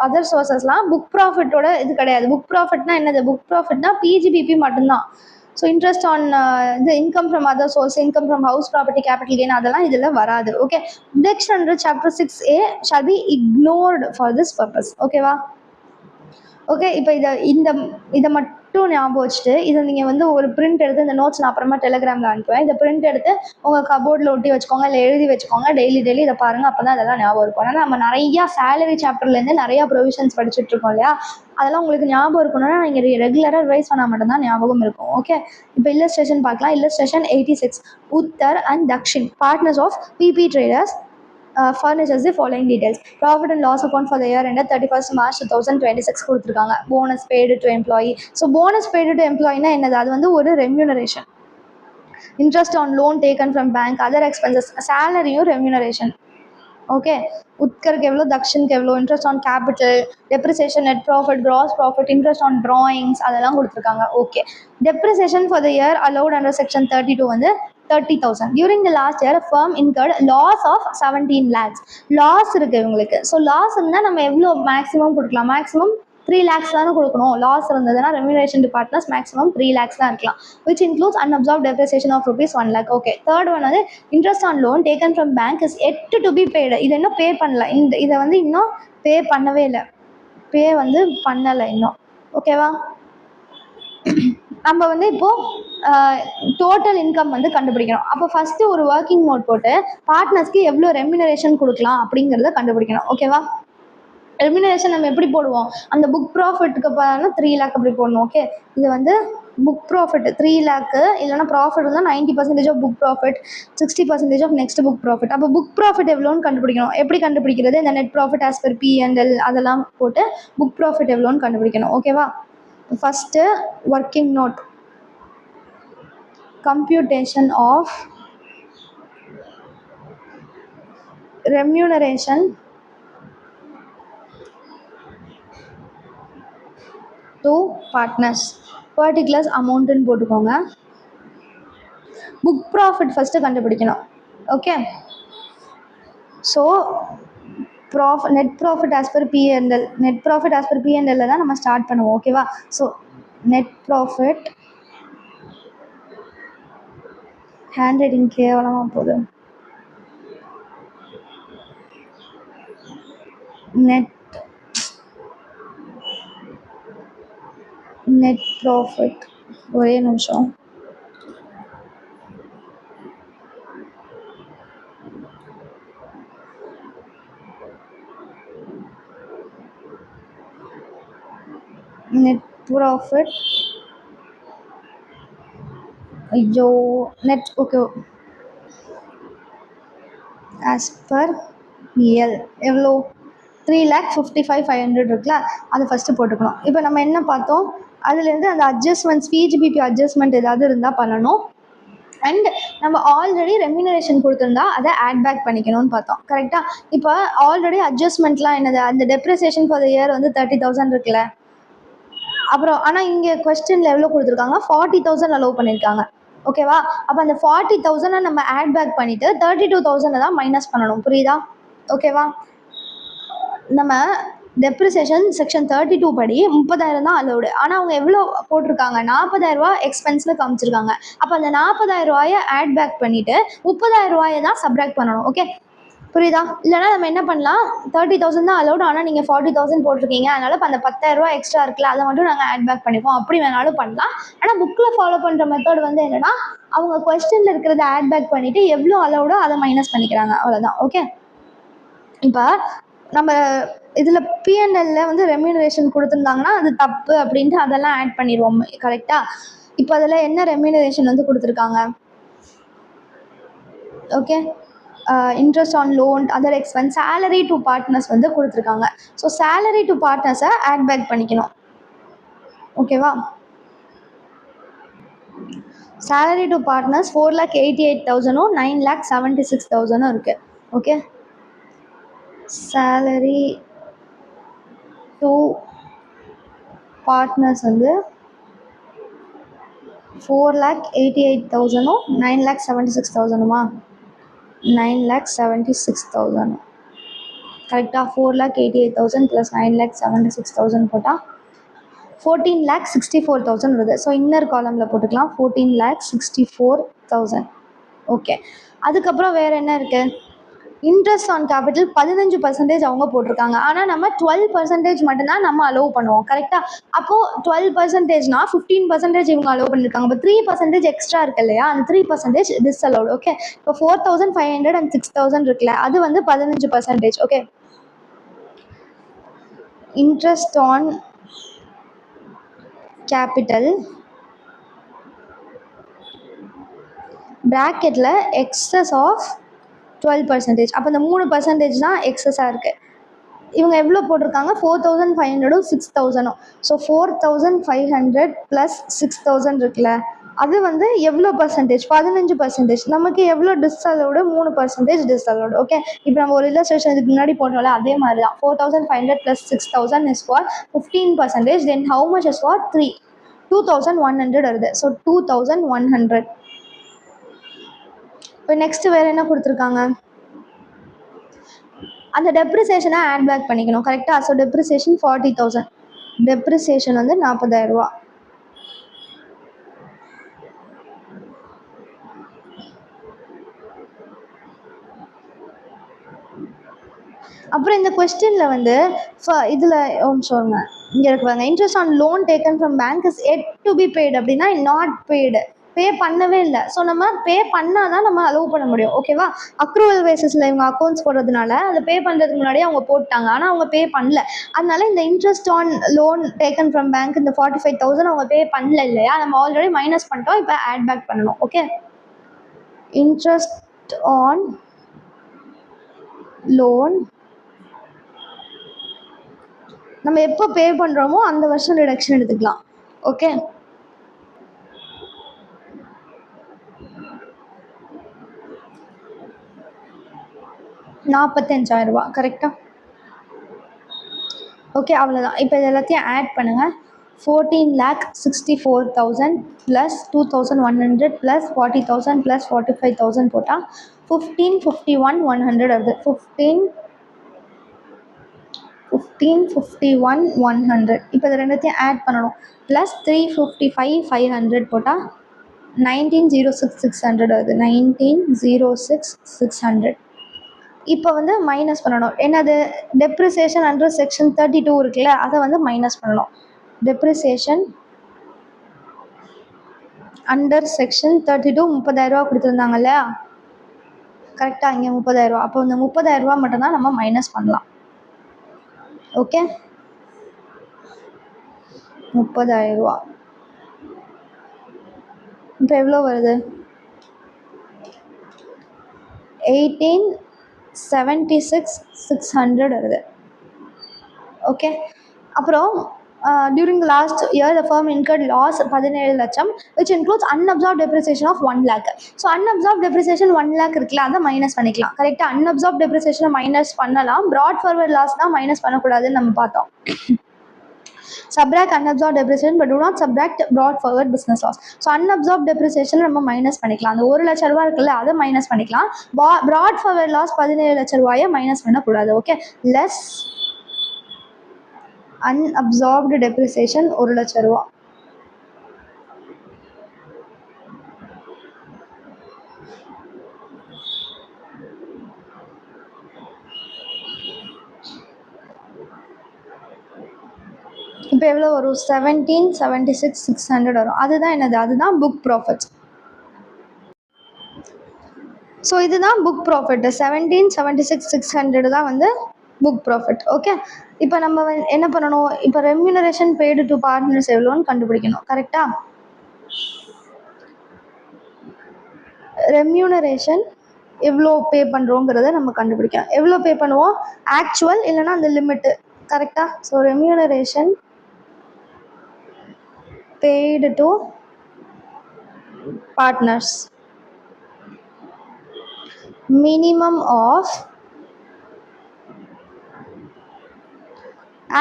[SPEAKER 1] other சோர்சஸ்லாம் புக் ப்ராஃபிட்டோட இது கிடையாது. புக் ப்ராஃபிட்னா என்னது, புக் ப்ராஃபிட்னா PGBP மட்டும்தான். ஸோ இன்ட்ரெஸ்ட் ஆன் இது income from other source, income from house property, capital gain அதெல்லாம் இதில் வராது. Okay, deduction under chapter 6A shall be ignored for this purpose. ஓகேவா? ஓகே, இப்போ இதை மட்டும் ஞாபகம் வச்சுட்டு இதை நீங்கள் வந்து ஒரு பிரிண்ட் எடுத்து, இந்த நோட்ஸ் நான் அப்புறமா டெலிகிராமில் அனுப்புவேன், இந்த பிரிண்ட் எடுத்து உங்கள் கபோர்டில் ஒட்டி வச்சுக்கோங்க, இல்லை எழுதி வச்சுக்கோங்க. டெய்லி இதை பாருங்கள், அப்போ தான் அதெல்லாம் ஞாபகம் இருக்கும். ஆனால் நம்ம நிறையா சேலரி சாப்டர்லேருந்து நிறையா ப்ரொவிஷன்ஸ் படிச்சுட்டு இருக்கோம் இல்லையா, அதெல்லாம் உங்களுக்கு ஞாபகம் இருக்கணும்னா நீங்கள் ரெகுலராக ரிவைஸ் பண்ணால் மட்டும்தான் ஞாபகம் இருக்கும். ஓகே, இப்போ இல்லஸ்ட்ரேஷன் பார்க்கலாம். Illustration 86. Uttar and Dakshin, partners of PP Traders, furnishes the following details. Profit and loss account for the year ended 31st March 2026 கொடுத்துருக்காங்க. Bonus paid to employee. So bonus paid to எம்ப்ளாயினா என்னது, அது வந்து ஒரு remuneration. Interest on loan taken from bank, other expenses, சேலரியும் remuneration. Okay, உத்கருக்கு எவ்வளோ, தக்ஷனுக்கு எவ்வளோ, interest on capital, depreciation, net profit, gross profit, interest on drawings அதெல்லாம் கொடுத்துருக்காங்க. Okay, depreciation for the year allowed under section 32 வந்து 30,000. During the last year, firm incurred loss of 17 lakhs. Loss இருக்குது இவங்களுக்கு. So loss இருந்தால் நம்ம எவ்வளோ maximum கொடுக்கலாம், maximum 3 lakhs தானே கொடுக்கணும். லாஸ் இருந்ததுன்னா ரெம்யூனரேஷன் டிபார்ட்னர்ஸ் மேக்ஸிமம் 3 lakhs தான் இருக்கலாம், which includes unabsorbed depreciation of rupees 1 lakh. Okay, third one வந்து interest on loan taken from bank is yet to be paid. இது இன்னும் பே பண்ணல, இதை வந்து இன்னும் பே பண்ணவே இல்லை, பே வந்து பண்ணலை இன்னும். ஓகேவா? நம்ம வந்து இப்போது டோட்டல் இன்கம் வந்து கண்டுபிடிக்கணும். அப்போ ஃபஸ்ட்டு ஒரு ஒர்க்கிங் நோட் போட்டு பார்ட்னர்ஸ்க்கு எவ்வளோ ரெம்யூனரேஷன் கொடுக்கலாம் அப்படிங்கிறத கண்டுபிடிக்கணும். ஓகேவா? ரெம்யூனரேஷன் நம்ம எப்படி போடுவோம், அந்த புக் ப்ராஃபிட்டுக்கு பார்த்தா 3 lakh அப்படி போடணும். ஓகே, இது வந்து புக் ப்ராஃபிட் 3 lakh, இல்லைனா ப்ராஃபிட் இருந்தால் 90% of book profit, 60% of next book profit. அப்போ புக் ப்ராஃபிட் எவ்வளோன்னு கண்டுபிடிக்கணும். எப்படி கண்டுபிடிக்கிறது, இந்த net profit as per P&L அதெல்லாம் போட்டு புக் ப்ராஃபிட் எவ்வளோன்னு கண்டுபிடிக்கணும். ஓகேவா? First working note, computation of remuneration to partners, particulars amount ன்னு போட்டுக்கோங்க. புக் ப்ராஃபிட் ஃபஸ்ட்டு கண்டுபிடிக்கணும். Okay, so net profit as per P&L, net profit as per P&L தான் நம்ம ஸ்டார்ட் பண்ணுவோம். ஓகேவா? So net profit hand writing கேவலமாக போகுது. Net net profit, ஒரே நிமிஷம். நெட் ப்ராஃபிட், ஐயோ net, okay, as per L எவ்வளோ 3,55,500 இருக்குல்ல, அதை ஃபஸ்ட்டு போட்டுக்கணும். இப்போ நம்ம என்ன பார்த்தோம், அதுலேருந்து அந்த அட்ஜஸ்ட்மெண்ட்ஸ் பிஜிபிபி அட்ஜஸ்ட்மெண்ட் ஏதாவது இருந்தால் பண்ணணும். அண்ட் நம்ம ஆல்ரெடி ரெம்யூனரேஷன் கொடுத்துருந்தா அதை ஆட் பேக் பண்ணிக்கணும்னு பார்த்தோம். கரெக்டாக? இப்போ ஆல்ரெடி அட்ஜஸ்ட்மெண்ட்லாம் என்னது, அந்த டெப்ரிசியேஷன் ஃபார் த இயர் வந்து 30,000 இருக்குல்ல. அப்புறம் ஆனால் இங்கே கொஸ்டினில் எவ்வளோ கொடுத்துருக்காங்க, 40,000 அலோவ் பண்ணியிருக்காங்க. ஓகேவா? அப்போ அந்த 40,000 நம்ம ஆட் பேக் பண்ணிவிட்டு 32,000 தான் மைனஸ் பண்ணணும். புரியுதா? ஓகேவா? நம்ம டெப்ரிசியேஷன் செக்ஷன் 32 படி 30,000 தான் அலோடு. ஆனால் அவங்க எவ்வளோ போட்டிருக்காங்க, 40,000 எக்ஸ்பென்ஸில் காமிச்சிருக்காங்க. அப்போ அந்த 40,000 ஆட் பேக் பண்ணிவிட்டு 30,000 தான் சப்ராக்ட் பண்ணணும். ஓகே, புரியுதா? இல்லைனா நம்ம என்ன பண்ணலாம், 30,000 தான் அலோடு, ஆனால் நீங்கள் 40,000 போட்டிருக்கீங்க, அதனால் இப்போ அந்த 10,000 எக்ஸ்ட்ரா இருக்குல்ல, அதை மட்டும் நாங்கள் ஆட் பேக் பண்ணிப்போம். அப்படி வேணாலும் பண்ணலாம். ஆனால் புக்கில் ஃபாலோ பண்ணுற மெத்தட் வந்து என்னென்னா, அவங்க கொஸ்டினில் இருக்கிறத ஆட் பேக் பண்ணிவிட்டு எவ்வளோ அலோடோ அதை மைனஸ் பண்ணிக்கிறாங்க, அவ்வளோதான். ஓகே, இப்போ நம்ம இதில் பிஎன்எல்ல வந்து ரெம்யூனரேஷன் கொடுத்துருந்தாங்கன்னா அது தப்பு அப்படின்ட்டு அதெல்லாம் ஆட் பண்ணிடுவோம். கரெக்டாக? இப்போ அதில் என்ன ரெம்யூனரேஷன் வந்து கொடுத்துருக்காங்க, okay, interest on loan, other expense, salary to partners வந்து கொடுத்துருக்காங்க. ஸோ சேலரி டு பார்ட்னர்ஸை ஆட் பேக் பண்ணிக்கணும். ஓகேவா? சேலரி டு பார்ட்னர்ஸ் 4,88,000 9,76,000 இருக்குது. ஓகே, சேலரி டு பார்ட்னர்ஸ் வந்து 4,88,000 9,76,000 9,76,000 கரெக்டாக? 4,88,000 + 9,76,000 போட்டால் 14,64,000 வருது. ஸோ இன்னர் காலமில் போட்டுக்கலாம் 14,64,000. ஓகே, அதுக்கப்புறம் வேறு என்ன இருக்குது, இன்ட்ரெஸ்ட் ஆன் கேபிட்டல் 15% அவங்க போட்டிருக்காங்க. ஆனால் நம்ம 12% மட்டும்தான் நம்ம அலோவ் பண்ணுவோம். கரெக்டாக? அப்போது 12%னா 15% இவங்க அலோவ் பண்ணியிருக்காங்க. இப்போ 3% எக்ஸ்ட்ரா இருக்கு இல்லையா, அந்த 3% டிஸ்அலோடு. ஓகே, இப்போ 4,500 and 6,000 இருக்குல்ல, அது வந்து 15%. ஓகே, இன்ட்ரெஸ்ட் ஆன் கேபிட்டல் ப்ராக்கெட்டில் எக்ஸஸ் ஆஃப் 12%. அப்போ இந்த 3% தான் எக்ஸஸாக இருக்குது. இவங்க எவ்வளோ போட்டிருக்காங்க, 4,500 6,000. ஸோ 4,500 + 6,000 இருக்குல்ல, அது வந்து எவ்வளோ பர்சன்டேஜ், 15%. நமக்கு எவ்வளோ டிஸ்அலோடு, 3% டிஸ்அலோடு. ஓகே, இப்போ நம்ம ஒரு இல்லஸ்ட்ரேஷன் இதுக்கு முன்னாடி போட்டோம்ல, அதே மாதிரி தான். 4,500 + 6,000 is for 15%. Then how much is for 2,100 வருது. ஸோ 2,100. இப்போ நெக்ஸ்ட்டு வேறு என்ன கொடுத்துருக்காங்க, அந்த டெப்ரிசியேஷனை ஆட் பேக் பண்ணிக்கணும். கரெக்டாக? ஸோ டெப்ரிசியேஷன் 40,000, டெப்ரிசியேஷன் வந்து 40,000. அப்புறம் இந்த கொஸ்டினில் வந்து இதில் சொல்லுங்க, இங்கே இருக்குவாங்க, interest on loan taken from bank is yet to be paid அப்படின்னா நாட் பெய்டு, பே பண்ணவே இல்லை. ஸோ நம்ம பே பண்ணால் தான் நம்ம அலோவ் பண்ண முடியும். ஓகேவா? அக்ரூவல் பேசிஸில் இவங்க அக்கௌண்ட்ஸ் போடுறதுனால அதை பே பண்ணுறதுக்கு முன்னாடியே அவங்க போட்டாங்க, ஆனால் அவங்க பே பண்ணல. அதனால இந்த interest on loan taken from bank இந்த 45,000 அவங்க பே பண்ணல இல்லையா, நம்ம ஆல்ரெடி மைனஸ் பண்ணிட்டோம். இப்போ ஆட் பேக் பண்ணணும். ஓகே, இன்ட்ரெஸ்ட் ஆன் லோன் நம்ம எப்போ பே பண்ணுறோமோ அந்த வருஷம் ரிடக்ஷன் எடுத்துக்கலாம். ஓகே, ₹45,000. கரெக்டாக? ஓகே, அவ்வளோதான். இப்போ இது எல்லாத்தையும் ஆட் பண்ணுங்கள். 14,64,000 + 2,100 + 40,000 + 45,000 போட்டால் 15,51,100 வருது. 15,51,100. இப்போ இது ரெண்டுத்தையும் ஆட் பண்ணணும். +355,500 போட்டால் 19,06,600 வருது. 19,06,600. இப்போ வந்து மைனஸ் பண்ணணும். என்னது? டெப்ரிசியேஷன் அண்டர் செக்ஷன் 32 இருக்குல்ல, அதை வந்து மைனஸ் பண்ணணும். டெப்ரிசியேஷன் அண்டர் செக்ஷன் 32 30,000 கொடுத்துருந்தாங்க இல்லையா? கரெக்டாக இங்கே 30,000. அப்போ இந்த 30,000 மட்டும்தான் நம்ம மைனஸ் பண்ணலாம். ஓகே, 30,000. இப்போ எவ்வளோ வருது? 18,76,600 வருது. ஓகே, அப்புறம் during the last year the firm incurred loss 17 லட்சம் which includes unabsorbed depreciation of 1 lakh. So unabsorbed depreciation 1 lakh இருக்குல்ல, அதை மைனஸ் பண்ணிக்கலாம். கரெக்டாக unabsorbed depreciation மைனஸ் பண்ணலாம், ப்ராட் ஃபார்வர்ட் லாஸ் தான் மைனஸ் பண்ணக்கூடாதுன்னு நம்ம பார்த்தோம். subtract unabsorbed depreciation but do not subtract brought forward business loss. So unabsorbed depreciation நம்ம மைனஸ் பண்ணிக்கலாம். அந்த 1 லட்ச ரூபா இருக்குல்ல, அதை மைனஸ் பண்ணிக்கலாம். ப்ராட் ஃபார்வர்ட் லாஸ் 17 லட்ச ரூபாயை மைனஸ் பண்ணக்கூடாது. ஓகே, லெஸ் unabsorbed depreciation 1 லட்ச ரூபா. இப்போ எவ்வளோ வரும்? 17,76,600 வரும். அதுதான் என்னது? அதுதான் புக் ப்ராஃபிட். ஸோ இதுதான் புக் ப்ராஃபிட். 17,76,600 தான் வந்து புக் ப்ராஃபிட். ஓகே, இப்போ நம்ம என்ன பண்ணணும்? இப்போ ரெம்யூனரேஷன் பெய்டு டு பார்ட்னர்ஸ் எவ்வளோன்னு கண்டுபிடிக்கணும். கரெக்டாக ரெம்யூனரேஷன் எவ்வளோ பே பண்ணுறோங்கிறத நம்ம கண்டுபிடிக்கணும். எவ்வளோ பே பண்ணுவோம்? ஆக்சுவல் இல்லைன்னா அந்த லிமிட்டு. கரெக்டாக? So remuneration paid to partners, minimum of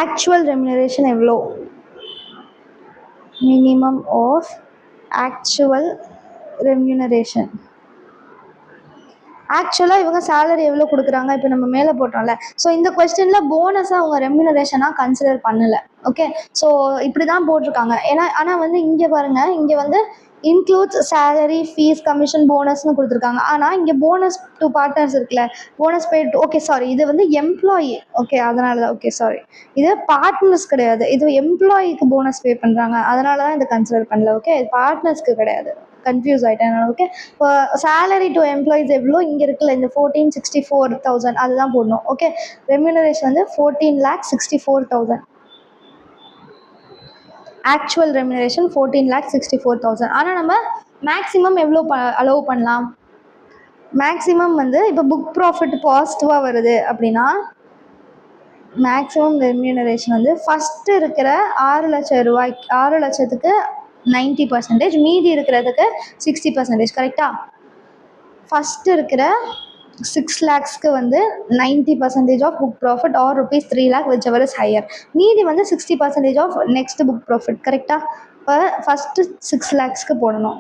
[SPEAKER 1] actual remuneration எவ்வளோ? minimum of actual remuneration. ஆக்சுவலாக இவங்க சேலரி எவ்வளோ கொடுக்குறாங்க இப்போ நம்ம மேலே போட்டோம்ல. ஸோ இந்த கொஸ்டினில் போனஸை அவங்க ரெம்யூனரேஷனாக கன்சிடர் பண்ணலை. ஓகே, ஸோ இப்படி தான் போட்டிருக்காங்க. ஏன்னா ஆனால் வந்து இங்கே பாருங்கள், இங்கே வந்து இன்க்ளூட்ஸ் சேலரி, ஃபீஸ், கமிஷன், போனஸ்னு கொடுத்துருக்காங்க. ஆனால் இங்கே போனஸ் டு பார்ட்னர்ஸ் இருக்குல்ல, போனஸ் பெய்ட். ஓகே சாரி, இது வந்து எம்ப்ளாயி. ஓகே, அதனால தான். ஓகே சாரி, இது பார்ட்னர்ஸ் கிடையாது, இது எம்ப்ளாயிக்கு போனஸ் பே பண்ணுறாங்க, அதனால தான் இதை கன்சிடர் பண்ணல. ஓகே, இது பார்ட்னர்ஸ்க்கு கிடையாது. கன்ஃபியூஸ் ஆகிட்டேன் நான். ஓகே, இப்போ சேலரி டு எம்ப்ளாயிஸ் எவ்வளோ இங்கே இருக்குல்ல, இந்த 14,64,000 அதுதான் போடணும். ஓகே, ரெம்யூனரேஷன் வந்து 14,64,000. Actual remuneration 14,64,000. ஆனால் நம்ம மேக்ஸிமம் எவ்வளோ அலோவ் பண்ணலாம்? மேக்ஸிமம் வந்து இப்போ புக் ப்ராஃபிட் பாசிட்டிவாக வருது அப்படின்னா மேக்ஸிமம் ரெம்யூனரேஷன் வந்து ஃபஸ்ட்டு இருக்கிற 6 லட்சம் ரூபாய்க்கு 6 லட்சத்துக்கு 90%, மீதி இருக்கிறதுக்கு 60%. கரெக்டாக? ஃபஸ்ட்டு இருக்கிற 6 lakhsக்கு வந்து 90% of book profit or ₹3 lakh which ever is higher. மீதி வந்து 60% ஆஃப் நெக்ஸ்ட் புக் ப்ராஃபிட். கரெக்டாக? இப்போ ஃபஸ்ட்டு 6 lakhsக்கு போடணும்.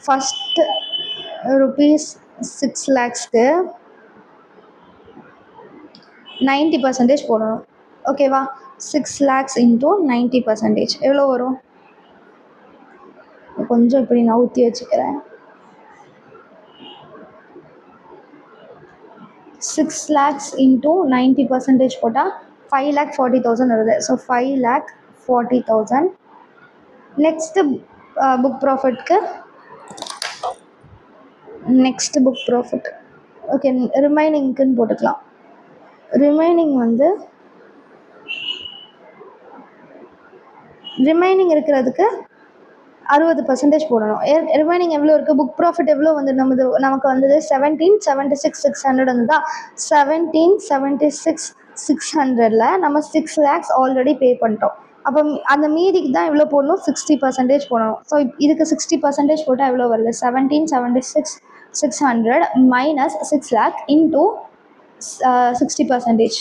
[SPEAKER 1] ஃபஸ்ட்டு ₹6 lakhsக்கு 90% போடணும். ஓகேவா? 6 lakhs into 90% எவ்வளோ வரும்? கொஞ்சம் இப்படி நவுத்தி வச்சுக்கிறேன். 6 lakhs into 90% போட்டால் 5,40,000 வருது. ஸோ 5,40,000. நெக்ஸ்ட்டு புக் ப்ராஃபிட்க்கு ஓகே, ரிமைனிங்க்குன்னு போட்டுக்கலாம். ரிமைனிங் வந்து ரிமைனிங் இருக்கிறதுக்கு 60% போடணும். ரிமைனிங் எவ்வளோ இருக்குது? புக் ப்ராஃபிட் எவ்வளோ வந்து நமக்கு வந்தது? 17,76,600 வந்துதா? 17,76,600ல் நம்ம 6 lakhs ஆல்ரெடி பே பண்ணிட்டோம். அப்போ அந்த மீதிக்கு தான் எவ்வளோ போடணும்? 60% போடணும். ஸோ இதுக்கு 60% போட்டால் எவ்வளோ வருது? 17,76,600 minus 6 lakh into 60%.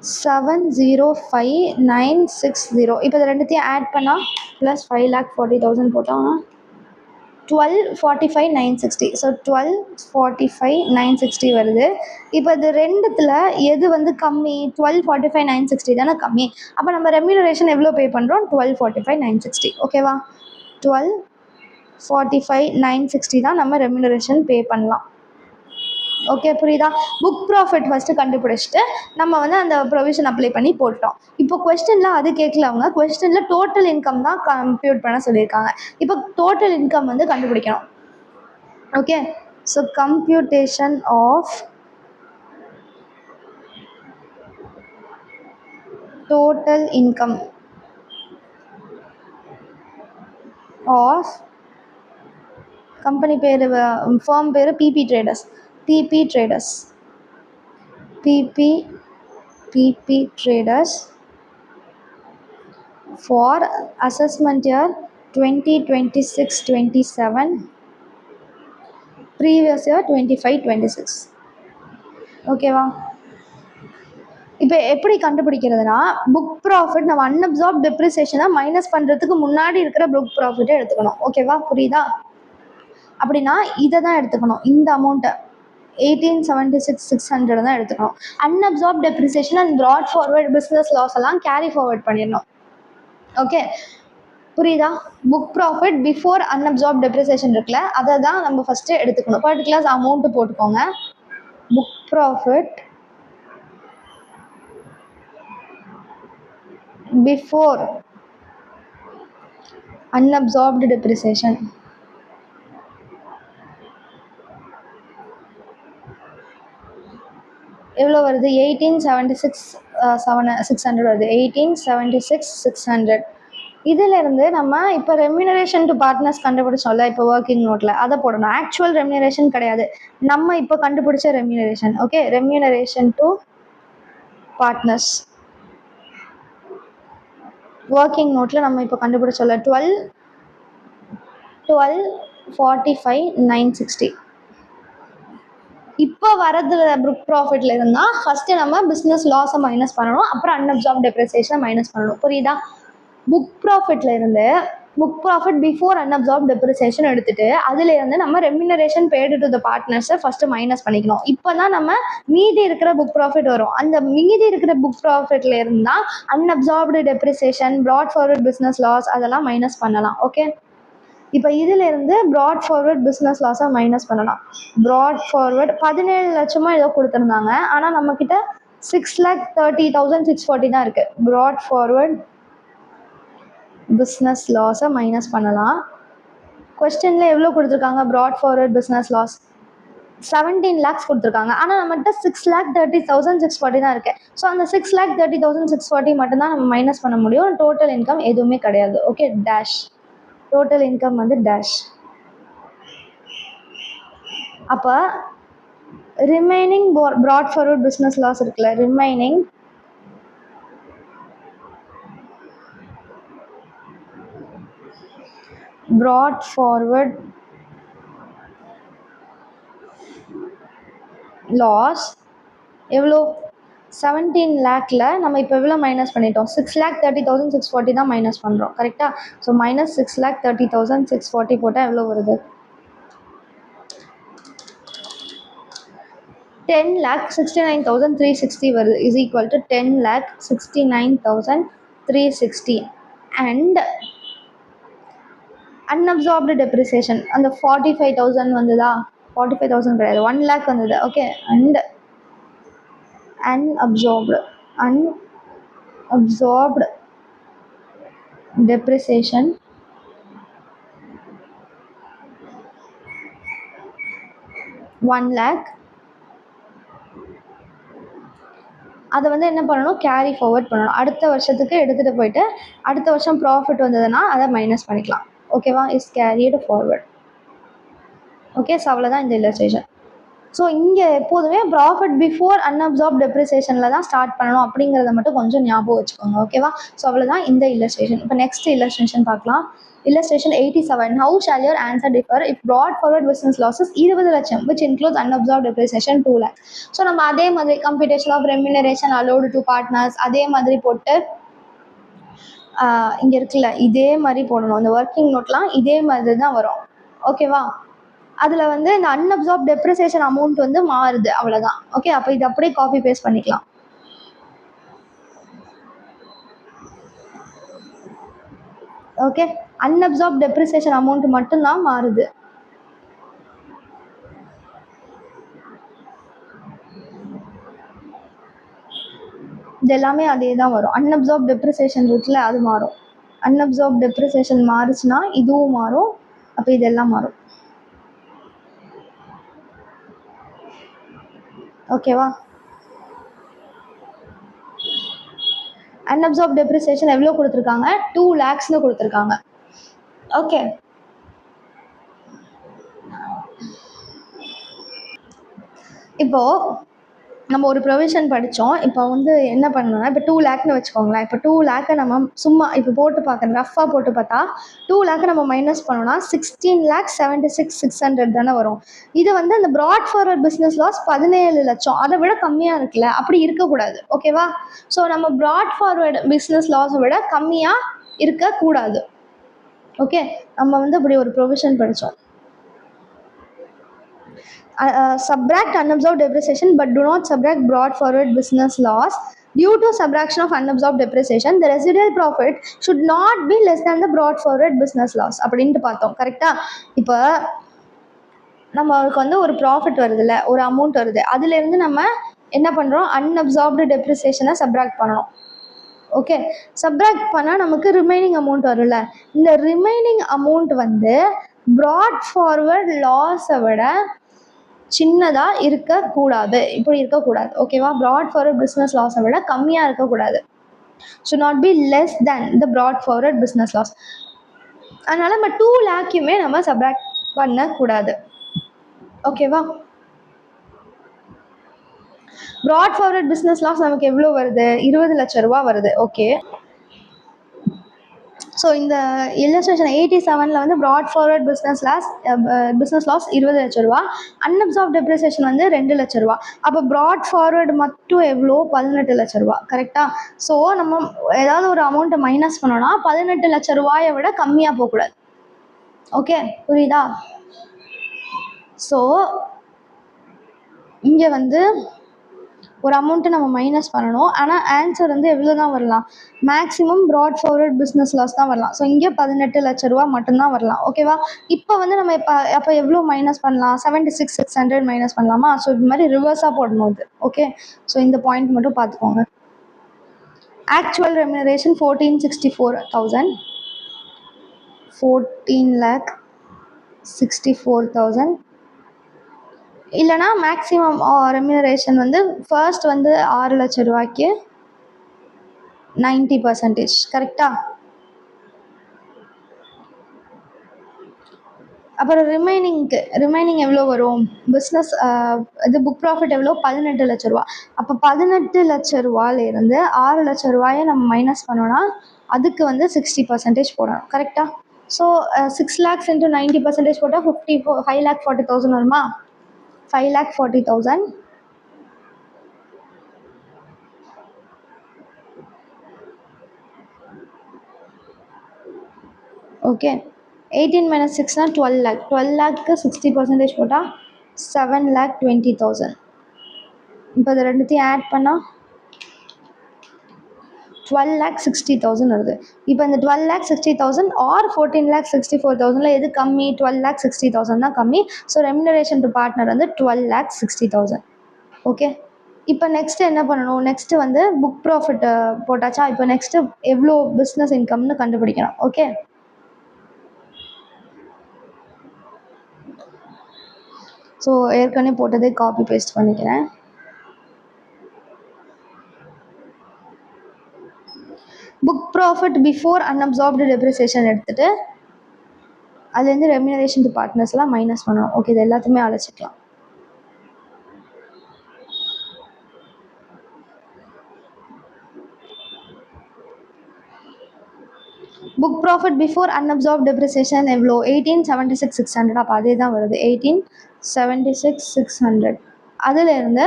[SPEAKER 1] 705,960. இப்போ இது ரெண்டுத்தையும் ஆட் பண்ணால் ப்ளஸ் 5,40,000 போட்டோம்னா 1245,960. ஸோ 1245,960 வருது. இப்போ இது ரெண்டுத்தில் எது வந்து கம்மி? 1245,960 தானே கம்மி. அப்போ நம்ம ரெம்யூனரேஷன் எவ்வளோ பே பண்ணுறோம்? 1245,960. ஓகேவா? 1245,960 தான் நம்ம ரெம்யூனரேஷன் பே பண்ணலாம். ஓகே, புரியுதா? புக் ப்ராஃபிட் ஃபஸ்ட்டு கண்டுபிடிச்சிட்டு நம்ம வந்து அந்த ப்ரொவிஷன் அப்ளை பண்ணி போட்டோம். இப்போ கொஸ்டினில் அது கேட்கல, அவங்க கொஸ்டினில் டோட்டல் இன்கம் தான் கம்ப்யூட் பண்ண சொல்லியிருக்காங்க. இப்போ டோட்டல் இன்கம் வந்து கண்டுபிடிக்கணும். Okay, so computation of total income of company பேர், ஃபார்ம் பேர் PP traders. PP traders for assessment year 2026-27, previous year 25-26. ஓகேவா? இப்போ எப்படி கண்டுபிடிக்கிறதுனா, புக் ப்ராஃபிட் நம்ம அன்அப்சார்ப் டெப்ரிசியேஷனை மைனஸ் பண்ணுறதுக்கு முன்னாடி இருக்கிற புக் ப்ராஃபிட்டை எடுத்துக்கணும். ஓகேவா? புரியுதா? அப்படின்னா இதை தான் எடுத்துக்கணும். இந்த அமௌண்ட்டை 1876,600 தான் எடுத்துக்கணும். Unabsorbed depreciation and brought forward business loss எல்லாம் கேரி ஃபார்வர்ட் பண்ணிடணும். ஓகே, புரியுதா? Book profit before unabsorbed depreciation இருக்குல்ல, அதை தான் நம்ம ஃபஸ்ட்டு எடுத்துக்கணும். பர்டிகுலர்ஸ் அமௌண்ட்டு போட்டுக்கோங்க. Book profit before unabsorbed depreciation எவ்வளோ வருது? 1876,600 வருது. 1876,600. இதிலேருந்து நம்ம இப்போ ரெம்யூனரேஷன் டு பார்ட்னர்ஸ் கண்டுபிடிச்சோம்ல, இப்போ ஒர்க்கிங் நோட்டில் அதை போடணும். ஆக்சுவல் ரெம்யூனரேஷன் கிடையாது, நம்ம இப்போ கண்டுபிடிச்ச remuneration. Okay, remuneration to partners working நோட்டில் நம்ம இப்போ கண்டுபிடிச்சோம்ல 1245,960. இப்போ வரதுல புக் ப்ராஃபிட்ல இருந்தால் ஃபஸ்ட்டு நம்ம பிஸ்னஸ் லாஸை மைனஸ் பண்ணணும், அப்புறம் அன்அப்சார்ப் டெப்ரிசியேஷனை மைனஸ் பண்ணணும். புரியுதா? புக் ப்ராஃபிட்ல இருந்து book profit before unabsorbed depreciation எடுத்துட்டு அதுலேருந்து நம்ம ரெம்யூனரேஷன் பேடு டு த பார்ட்னர்ஸை ஃபஸ்ட்டு மைனஸ் பண்ணிக்கணும். இப்போ தான் நம்ம மீதி இருக்கிற புக் ப்ராஃபிட் வரும். அந்த மீதி இருக்கிற புக் ப்ராஃபிட்ல இருந்தால் unabsorbed depreciation, brought forward business loss அதெல்லாம் மைனஸ் பண்ணலாம். ஓகே, இப்போ இதிலேருந்து ப்ராட் ஃபார்வர்ட் பிஸ்னஸ் லாஸை மைனஸ் பண்ணலாம். ப்ராட் ஃபார்வர்ட் 17 லட்சமாக ஏதோ கொடுத்துருந்தாங்க, ஆனால் நம்மக்கிட்ட 6,30,640 தான் இருக்குது. ப்ராட் ஃபார்வர்ட் பிஸ்னஸ் லாஸை மைனஸ் பண்ணலாம். கொஸ்டினில் எவ்வளோ கொடுத்துருக்காங்க? Brought forward business loss 17 lakhs கொடுத்துருக்காங்க, ஆனால் நம்மகிட்ட 6,30,640 தான் இருக்குது. ஸோ அந்த 6,30,640 மட்டும்தான் நம்ம மைனஸ் பண்ண முடியும். டோட்டல் இன்கம் எதுவுமே கிடையாது. Okay, dash. டோட்டல் இன்கம் வந்து டேஷ். அப்போ remaining brought forward business loss இருக்குல்ல, ரிமைனிங் ப்ராட் ஃபார்வர்ட் லாஸ் எவ்வளோ? 17 lakhல நம்ம இப்போ எவ்வளோ மைனஸ் பண்ணிட்டோம்? 6,30,640 தான் மைனஸ் பண்ணுறோம். கரெக்டாக? ஸோ மைனஸ் 6,30,640 போட்டால் எவ்வளோ வருது? 10,69,360 வருது. Is equal to 10,69,360. And unabsorbed depreciation அந்த 45,000 வந்ததா? 45,000 கிடையாது, 1 lakh வந்தது. Okay, and unabsorbed depreciation 1 lakh. அதை வந்து என்ன பண்ணணும்? கேரி ஃபார்வர்ட் பண்ணணும். அடுத்த வருஷத்துக்கு எடுத்துகிட்டு போயிட்டு அடுத்த வருஷம் ப்ராஃபிட் வந்ததுன்னா அதை மைனஸ் பண்ணிக்கலாம். ஓகேவா? Is carried forward. Okay, so அவ்வளோதான் இந்த இல்லஸ்ட்ரேஷன். ஸோ இங்கே எப்போதுமே ப்ராஃபிட் பிஃபோர் அன்அப்சார்ப் டெப்ரிசியேஷனில் தான் ஸ்டார்ட் பண்ணணும் அப்படிங்கிறத மட்டும் கொஞ்சம் ஞாபகம் வச்சுக்கோங்க. ஓகேவா? ஸோ அவ்வளோதான் இந்த இல்லஸ்ட்ரேஷன். இப்போ நெக்ஸ்ட் இல்லஸ்ட்ரேஷன் பார்க்கலாம். Illustration 87. How shall your answer differ if brought forward business losses 20 லட்சம் which includes unabsorbed depreciation 2 lakh. So நம்ம அதே மாதிரி computation of remuneration allowed to partners அதே மாதிரி போட்டு இங்கே இருக்குல்ல இதே மாதிரி போடணும். அந்த ஒர்க்கிங் நோட்லாம் இதே மாதிரி தான் வரும். ஓகேவா? அதில் வந்து இந்த அன்அப்சார்ப் டெப்ரிசியேஷன் அமௌண்ட் வந்து மாறுது, அவ்வளோதான். ஓகே, அப்போ இது அப்படியே காப்பி பேஸ்ட் பண்ணிக்கலாம். ஓகே, அன்அப்சார்ப் டெப்ரிசியேஷன் அமௌண்ட் மட்டும்தான் மாறுது. இது எல்லாமே அதே தான் வரும். அன்அப்சார்ப் டெப்ரிசியேஷன் ரூட்டில் அது மாறும். அன்அப்சார்ப் டெப்ரிசியேஷன் மாறுச்சுன்னா இதுவும் மாறும். அப்போ இதெல்லாம் மாறும். ஓகேவா? அன்அப்சார்ப் டெப்ரிசியேஷன் எவ்வளோ கொடுத்துருக்காங்க? 2 lakhsனு கொடுத்துருக்காங்க. ஓகே, இப்போது நம்ம ஒரு ப்ரொவிஷன் படித்தோம். இப்போ வந்து என்ன பண்ணணும்னா, இப்போ 2 லேக்னு வச்சுக்கோங்களேன். இப்போ 2 லேக்கை நம்ம சும்மா இப்போ போட்டு பார்க்குறேன், ரஃபாக போட்டு பார்த்தா 2 லேக்கை நம்ம மைனஸ் பண்ணோம்னா 16,76,600 தானே வரும். இது வந்து அந்த ப்ராட் ஃபார்வர்ட் பிஸ்னஸ் லாஸ் 17 லட்சம், அதை விட கம்மியாக இருக்குல்ல, அப்படி இருக்கக்கூடாது. ஓகேவா? ஸோ நம்ம ப்ராட் ஃபார்வர்டு பிஸ்னஸ் லாஸை விட கம்மியாக இருக்கக்கூடாது. ஓகே, நம்ம வந்து இப்படி ஒரு ப்ரொவிஷன் படித்தோம். Subtract unabsorbed depreciation but do not subtract brought forward business loss. Due to subtraction of unabsorbed depreciation, the residual profit should not be less than the brought forward business loss. அப்படின்ட்டு பார்த்தோம். கரெக்டா? இப்போ நம்மளுக்கு வந்து ஒரு profit வருதுல்ல, ஒரு amount வருது, அதுலேருந்து நம்ம என்ன பண்ணுறோம்? அன்அப்சார்ப்டு டெப்ரிசியேஷனை சப்ராக்ட் பண்ணணும். ஓகே, சப்ராக்ட் பண்ணால் நமக்கு ரிமைனிங் அமௌண்ட் வரும்ல. இந்த ரிமைனிங் அமௌண்ட் வந்து ப்ராட் ஃபார்வர்ட் லாஸை விட சின்னதாக இருக்கக்கூடாது, இப்படி இருக்கக்கூடாது. ஓகேவா? ப்ராட் ஃபார்வர்ட் பிஸ்னஸ் லாஸை விட கம்மியாக இருக்கக்கூடாது. should not be less than the brought forward business loss. அதனால் நம்ம 2 லேக்கையுமே நம்ம சப்ராக்ட் பண்ணக்கூடாது. ஓகேவா? ப்ராட் ஃபார்வர்ட் பிஸ்னஸ் லாஸ் நமக்கு எவ்வளோ வருது? 20 லட்சம் ரூபா வருது. ஓகே, ஸோ இந்த இல்லஸ்ட்ரேஷன் 87 வந்து ப்ராட் ஃபார்வர்ட் பிஸ்னஸ் லாஸ் 20 லட்ச ரூபா, அன்அப்சார்ப் டெப்ரிசியேஷன் வந்து 2 லட்ச ரூபா. அப்போ ப்ராட் ஃபார்வர்டு மட்டும் எவ்வளோ? 18 லட்ச ரூபா. கரெக்டாக? ஸோ நம்ம ஏதாவது ஒரு அமௌண்ட்டை மைனஸ் பண்ணோன்னா 18 லட்ச ரூபாயை விட கம்மியாக போகக்கூடாது. ஓகே, புரியுதா? ஸோ இங்கே வந்து ஒரு அமௌண்ட்டு நம்ம மைனஸ் பண்ணணும். ஆனால் ஆன்சர் வந்து எவ்வளோ தான் வரலாம்? Maximum brought forward business loss தான் வரலாம். ஸோ இங்கே 18 லட்ச ரூபா மட்டும்தான் வரலாம். ஓகேவா? இப்போ வந்து நம்ம அப்போ எவ்வளோ மைனஸ் பண்ணலாம்? 76,600 மைனஸ் பண்ணலாமா? ஸோ இது மாதிரி ரிவர்ஸாக போடணும் இது. ஓகே, ஸோ இந்த பாயிண்ட் மட்டும் பார்த்துக்கோங்க. Actual remuneration 14,64,000, 14,64,000. இல்லைனா மேக்ஸிமம் ரெம்யூனரேஷன் வந்து ஃபர்ஸ்ட் வந்து 6 லட்ச ரூபாய்க்கு 90%. கரெக்டாக? அப்புறம் ரிமைனிங் எவ்வளோ வரும்? பிஸ்னஸ் இது புக் ப்ராஃபிட் எவ்வளோ? 18 லட்ச ரூபா. அப்போ 18 லட்ச ரூபாயிலேருந்து 6 லட்ச ரூபாயை நம்ம மைனஸ் பண்ணோன்னா அதுக்கு வந்து 60% போடணும். கரெக்டாக? ஸோ 6 lakhs into 90% போட்டால் 5,40,000 வருமா? 5,40,000. Okay, 18 minus 6னா 12 lakh. 12 lakhக்கு 60% போட்டால் 7,20,000. இப்போ இது ரெண்டுத்தையும் ஆட் பண்ணால் 12,60,000 வருது. இப்போ இந்த 12,60,000 ஆர் 14,64,000 எது கம்மி? 12,60,000 தான் கம்மி. ஸோ ரெம்யூனரேஷன் டு பார்ட்னர் வந்து 12,60,000. ஓகே, இப்போ நெக்ஸ்ட்டு என்ன பண்ணணும்? நெக்ஸ்ட்டு வந்து புக் ப்ராஃபிட் போட்டாச்சா? இப்போ நெக்ஸ்ட்டு எவ்வளோ பிஸ்னஸ் இன்கம்னு கண்டுபிடிக்கணும். ஓகே, ஸோ ஏற்கனவே போட்டதே காப்பி பேஸ்ட் பண்ணிக்கிறேன். Book profit before unabsorbed depreciation எடுத்துகிட்டு அதுலேருந்து ரெம்யூனரேஷன் டு பார்ட்னர்ஸ்லாம் மைனஸ் பண்ணணும். ஓகே, இது எல்லாத்தையுமே அழைச்சிக்கலாம். Book profit before unabsorbed depreciation எவ்வளோ? 18,76,600. அப்போ அதே தான் வருது, 18,76,600. அதுலேருந்து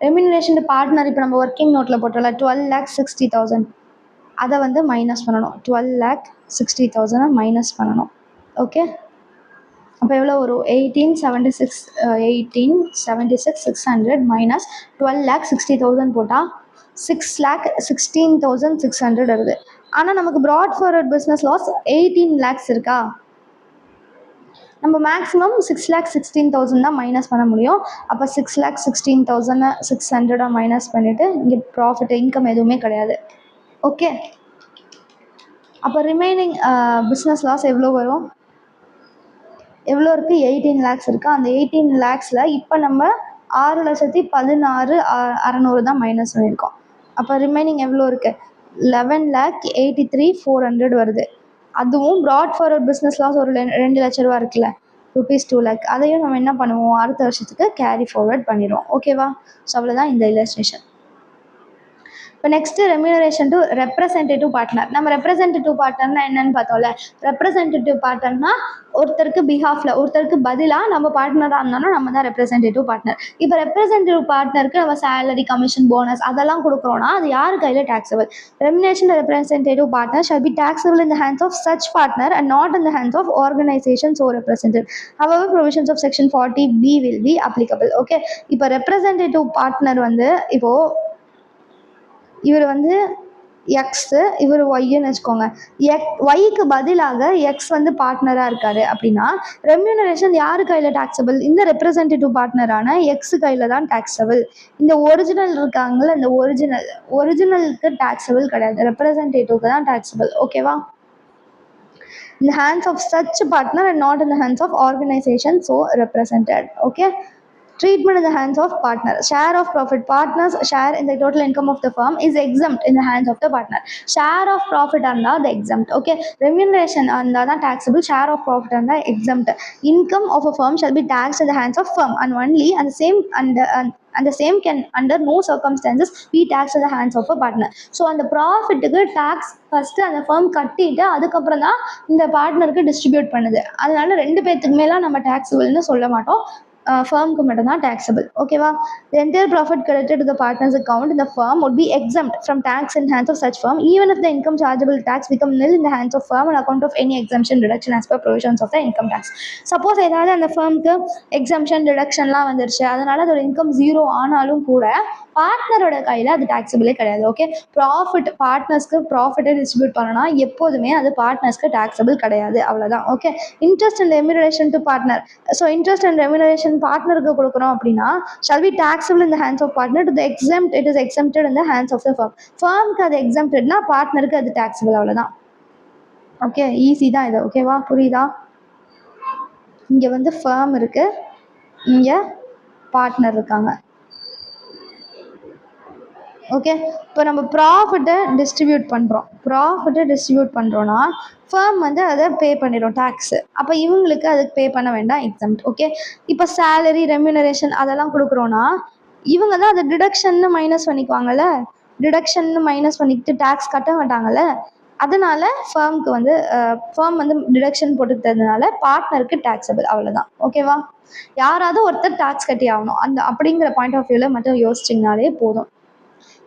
[SPEAKER 1] ரெம்யூனரேஷன் டு பார்ட்னர் இப்போ நம்ம ஒர்க்கிங் நோட்டில் போட்டோம்ல 12,60,000, அதை வந்து மைனஸ் பண்ணணும். 12,60,000 மைனஸ் பண்ணணும். ஓகே, அப்போ எவ்வளோ வரும்? 1876 மைனஸ் 12,60,000 போட்டால் 6,16,600 வருது. ஆனால் நமக்கு brought forward business loss 18 lakhs இருக்கா? நம்ம மேக்ஸிமம் 6,16,000 தான் மைனஸ் பண்ண முடியும். அப்போ 6,16,600 மைனஸ் பண்ணிவிட்டு இங்கே ப்ராஃபிட் இன்கம் எதுவுமே கிடையாது. ஓகே, அப்போ ரிமைனிங் பிஸ்னஸ் லாஸ் எவ்வளோ வரும்? எவ்வளோ இருக்குது? 18 lakhs இருக்குது. அந்த 18 lakhஸில் இப்போ நம்ம 6,16,600 தான் மைனஸ் பண்ணியிருக்கோம். அப்போ ரிமைனிங் எவ்வளோ இருக்குது? 11,83,400 வருது. அதுவும் ப்ராட் ஃபார்வர்ட் பிஸ்னஸ் லாஸ் ஒரு 2 லட்ச ரூபா இருக்குல்ல, ₹2 lakh, அதையும் நம்ம என்ன பண்ணுவோம்? அடுத்த வருஷத்துக்கு கேரி ஃபார்வர்ட் பண்ணிடுவோம். ஓகேவா? ஸோ அவ்வளோதான் இந்த இல்லஸ்ட்ரேஷன். இப்போ next remuneration to representative partner. நம்ம ரெப்ரசன்டேட்டிவ் பார்ட்னர்னா என்னன்னு பார்த்தோம்ல. ரெப்ரசன்டேட்டிவ் பார்ட்னர்னா ஒருத்தருக்கு பிஹாஃபில், ஒருத்தருக்கு பதிலாக நம்ம பார்ட்னராக இருந்தாலும் நம்ம தான் ரெப்ரசன்டேட்டிவ் பார்ட்னர். இப்போ ரெப்ரசன்டேட்டிவ் பார்ட்னருக்கு நம்ம சேலரி, கமிஷன், போனஸ் அதெல்லாம் கொடுக்குறோன்னா அது யார் கையில் taxable? Remuneration representative partner shall be taxable in the hands of such partner and not in the hands of organization so represented. However, provisions of section 40B will be applicable. Okay, இப்போ representative partner வந்து இப்போது இவர் வந்து x, இவர் ஒய்ன்னு வச்சுக்கோங்க. ஒய்க்கு பதிலாக X வந்து பார்ட்னராக இருக்காரு அப்படின்னா ரெம்யூனரேஷன் யார் கையில் டாக்ஸபிள்? இந்த ரெப்ரசன்டேட்டிவ் பார்ட்னரான எக்ஸ் கையில் தான் டாக்ஸபிள். இந்த ஒரிஜினல் இருக்காங்கள, இந்த ஒரிஜினலுக்கு டாக்ஸபிள் கிடையாது, ரெப்ரசன்டேட்டிவ்க்கு தான் டாக்ஸபிள். ஓகேவா? in the hands of such partner and not in the hands of organization so represented. Okay, treatment in the hands of partner. Share of profit. Partners share in the total income of the firm is exempt in the hands of the partner. Share of profit and the exempt. Okay, remuneration and the taxable, share of profit and the exempt. Income of a firm shall be taxed in the hands of firm and only and the same and the same can under no circumstances be taxed in the hands of a partner. So அந்த ப்ராஃபிட்டுக்கு tax first அந்த firm கட்டிட்டு அதுக்கப்புறம் தான் இந்த பார்ட்னருக்கு distribute பண்ணுது. அதனால 2 பேர்த்துக்கு மேலே நம்ம டேக்ஸபிள்னு சொல்ல மாட்டோம், ஃபர்முக்கு மட்டும்தான் taxable. ஓகேவா? The entire profit credited to the partner's account in the firm would be exempt from tax in hands of such firm even if the income chargeable tax become nil in the hands of firm on account of any exemption deduction as per provisions of the income tax. Suppose ஏதாவது அந்த ஃபர்முக்கு exemption டிடக்ஷன்லாம் வந்துருச்சு, அதனால அதோட income 0 ஆனாலும் கூட பார்ட்னரோட கையில் அது டாக்ஸபிளே கிடையாது. ஓகே, ப்ராஃபிட் பார்ட்னர்ஸ்க்கு ப்ராஃபிட்டை டிஸ்ட்ரிபியூட் பண்ணனா எப்போதுமே அது பார்ட்னர்ஸ்க்கு டாக்ஸபிள் கிடையாது. அவ்வளோதான். Okay, interest and remuneration to partner. So interest and remuneration பார்ட்னருக்கு கொடுக்குறோம் அப்படின்னா shall be taxable in the hands of partner to the exempt it is exempted in the hands of the firm. ஃபர்முக்கு அது எக்ஸம்ப்டட்னா பார்ட்னருக்கு அது taxable. அவ்வளோதான். Okay, easy தான் இது. ஓகேவா? புரியுதா? இங்கே வந்து ஃபர்ம் இருக்குது, இங்கே பார்ட்னர் இருக்காங்க. ஓகே, இப்போ நம்ம ப்ராஃபிட்டை டிஸ்ட்ரிபியூட் பண்ணுறோன்னா ஃபர்ம் வந்து அதை பே பண்ணிடும் டேக்ஸு. அப்போ இவங்களுக்கு அதுக்கு பே பண்ண வேண்டாம், எக்ஸம்ட். ஓகே, இப்போ சேலரி, ரெம்யூனரேஷன் அதெல்லாம் கொடுக்குறோன்னா இவங்க தான் அதை டிடக்ஷன்னு மைனஸ் பண்ணிக்குவாங்கல்ல, டிடக்ஷன்னு மைனஸ் பண்ணிக்கிட்டு டேக்ஸ் கட்ட மாட்டாங்கல்ல. அதனால ஃபர்முக்கு வந்து ஃபர்ம் வந்து டிடக்ஷன் போட்டுக்கிறதுனால பார்ட்னருக்கு டாக்ஸபிள். அவ்வளோதான். ஓகேவா? யாராவது ஒருத்தர் டேக்ஸ் கட்டி ஆகணும், அந்த அப்படிங்கிற பாயிண்ட் ஆஃப் வியூவில் மட்டும் யோசிச்சிங்கனாலே போதும்.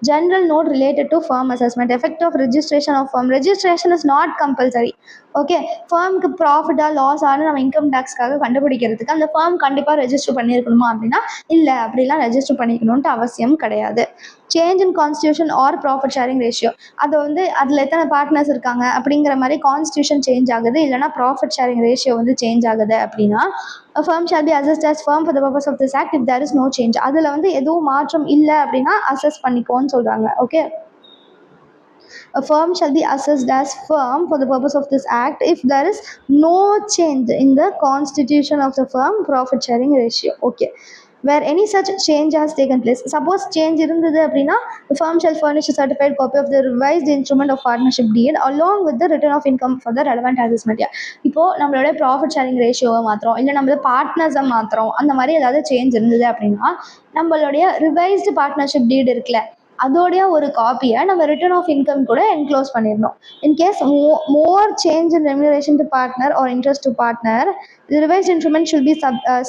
[SPEAKER 1] General note related to firm assessment. Effect of registration of firm. Registration is not compulsory. Okay, ஃபர்முக்கு ப்ராஃபிட்டாக லாஸ் ஆன நம்ம இன்கம் டேக்ஸ்க்காக கண்டுபிடிக்கிறதுக்கு அந்த ஃபர்ம் கண்டிப்பாக ரெஜிஸ்டர் பண்ணியிருக்கணுமா அப்படின்னா இல்லை, அப்படிலாம் ரெஜிஸ்டர் பண்ணிக்கணுன்ட்டு அவசியம் கிடையாது. Change in constitution R profit sharing ratio. அது வந்து அதில் எத்தனை பார்ட்னர்ஸ் இருக்காங்க அப்படிங்கிற மாதிரி கான்ஸ்டியூஷன் சேஞ்ச் ஆகுது, இல்லைனா ப்ராஃபிட் ஷேரிங் ரேஷியோ வந்து சேஞ்ச் ஆகுது அப்படின்னா firm shall be assessed as firm for the purpose of this act if there is no change. அதில் வந்து எதுவும் மாற்றம் இல்லை அப்படின்னா அசஸ் பண்ணிக்கோன்னு சொல்கிறாங்க. Okay, a firm shall be assessed as firm for the purpose of this act if there is no change in the constitution of the firm profit sharing ratio. Okay, where any such change has taken place. Suppose change இருந்தது அப்படின்னா the firm shall furnish a certified copy of the revised instrument of partnership deed along with the return of income for the relevant assessment year. இப்போது நம்மளோட profit sharing ரேஷியோவை மாத்திரம், இல்லை நம்மளோட பார்ட்னர்ஸை மாத்திரம், அந்த மாதிரி ஏதாவது சேஞ்ச் இருந்தது அப்படின்னா நம்மளுடைய ரிவைஸ்டு பார்ட்னர்ஷிப் டீட் இருக்குல்ல, அதோடைய ஒரு காப்பியை நம்ம ரிட்டர்ன் ஆஃப் இன்கம் கூட என்க்ளோஸ் பண்ணிடணும். In case more change in remuneration to partner or interest to partner, the revised instrument should be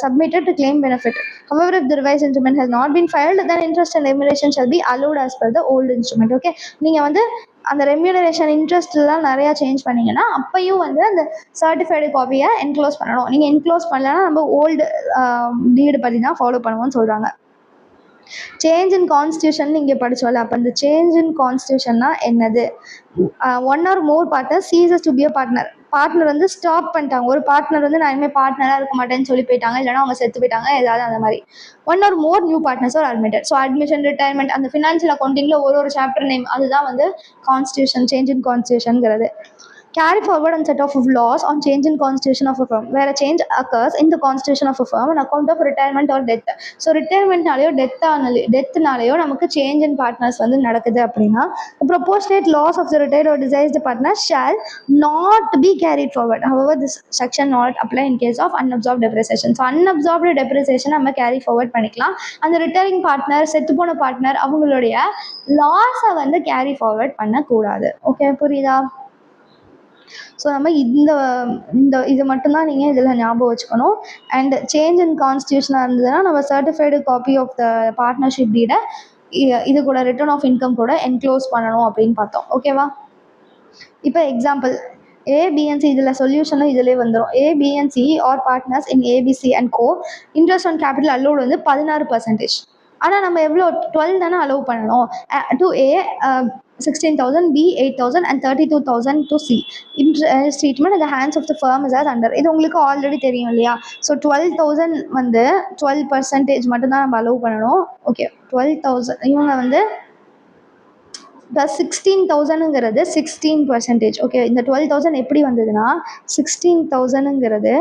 [SPEAKER 1] submitted to claim benefit. However, if the revised instrument has not been filed, then interest and remuneration shall be allowed as per the old instrument. Okay, நீங்கள் வந்து அந்த remuneration இன்ட்ரெஸ்ட்லாம் நிறையா change பண்ணிங்கன்னா அப்பையும் வந்து அந்த certified காப்பியை enclose பண்ணணும். நீங்கள் என்க்ளோஸ் பண்ணலன்னா நம்ம ஓல்டு டீடு பற்றி தான் ஃபாலோ பண்ணுவோம்னு சொல்கிறாங்க. சேஞ்ச் இன் கான்ஸ்டியூஷன் இங்கே படிச்சோம்ல, அப்போ இந்த சேஞ்ச் இன் கான்ஸ்டியூஷன்னா என்னது? One or more partner ceases to be a partner. Partner வந்து ஸ்டாப் பண்ணிட்டாங்க. ஒரு பார்ட்னர் வந்து நான் இனிமேல் பார்ட்னராக இருக்க மாட்டேன்னு சொல்லி போயிட்டாங்க, இல்லைனா அவங்க செத்து போயிட்டாங்க, ஏதாவது அந்த மாதிரி. One or more new partners are admitted. So admission, retirement, அந்த ஃபினான்ஷியல் அக்கௌண்டிங்கில் ஒரு சாப்டர் நேம், அதுதான் வந்து கான்ஸ்டியூஷன், சேஞ்ச் இன் கான்ஸ்டியூஷனுங்கிறது. Carry forward a set of laws on change in constitution of a firm where a change occurs in the constitution of a firm on account of retirement or death. So retirement-நாலயோ டெத்னாலேயோ நமக்கு change in partners வந்து நடக்குது அப்படின்னா the proportionate loss of the retired or deceased partner shall not be carried forward. However, this section not apply in case of unabsorbed depreciation. So unabsorbed depreciation நம்ம carry forward பண்ணிக்கலாம். அந்த retiring partner, செத்துப்போன partner, அவங்களுடைய லாஸை வந்து carry forward பண்ணக்கூடாது. Okay, புரியுதா? So நம்ம இது மட்டும்தான் நீங்கள் இதில் ஞாபகம் வச்சுக்கணும். அண்ட் சேஞ்ச் இன் கான்ஸ்டியூஷனாக இருந்ததுன்னா நம்ம certified copy of the partnership டீடை இது கூட ரிட்டர்ன் ஆஃப் இன்கம் கூட என்க்ளோஸ் பண்ணணும் அப்படின்னு பார்த்தோம். ஓகேவா? இப்போ எக்ஸாம்பிள் ஏபிஎன்சி, இதில் சொல்யூஷனும் இதிலே வந்துடும். A B and C are partners in ABC and co interest on capital allowed வந்து 16%. ஆனால் நம்ம எவ்வளோ 12 தானே அலோவ் பண்ணணும். To A 16,000, B 8,000 and 32,000 to C. Interest treatment in the hands of the firm is as under. இது உங்களுக்கு ஆல்ரெடி தெரியும் இல்லையா? ஸோ 12,000 வந்து 12% மட்டும்தான் நம்ம அலோவ் பண்ணணும். ஓகே, 12,000 இவங்க வந்து ப்ளஸ் 16,000ங்கிறது 16%. ஓகே, இந்த 12,000 எப்படி வந்ததுன்னா 16,000ங்கிறது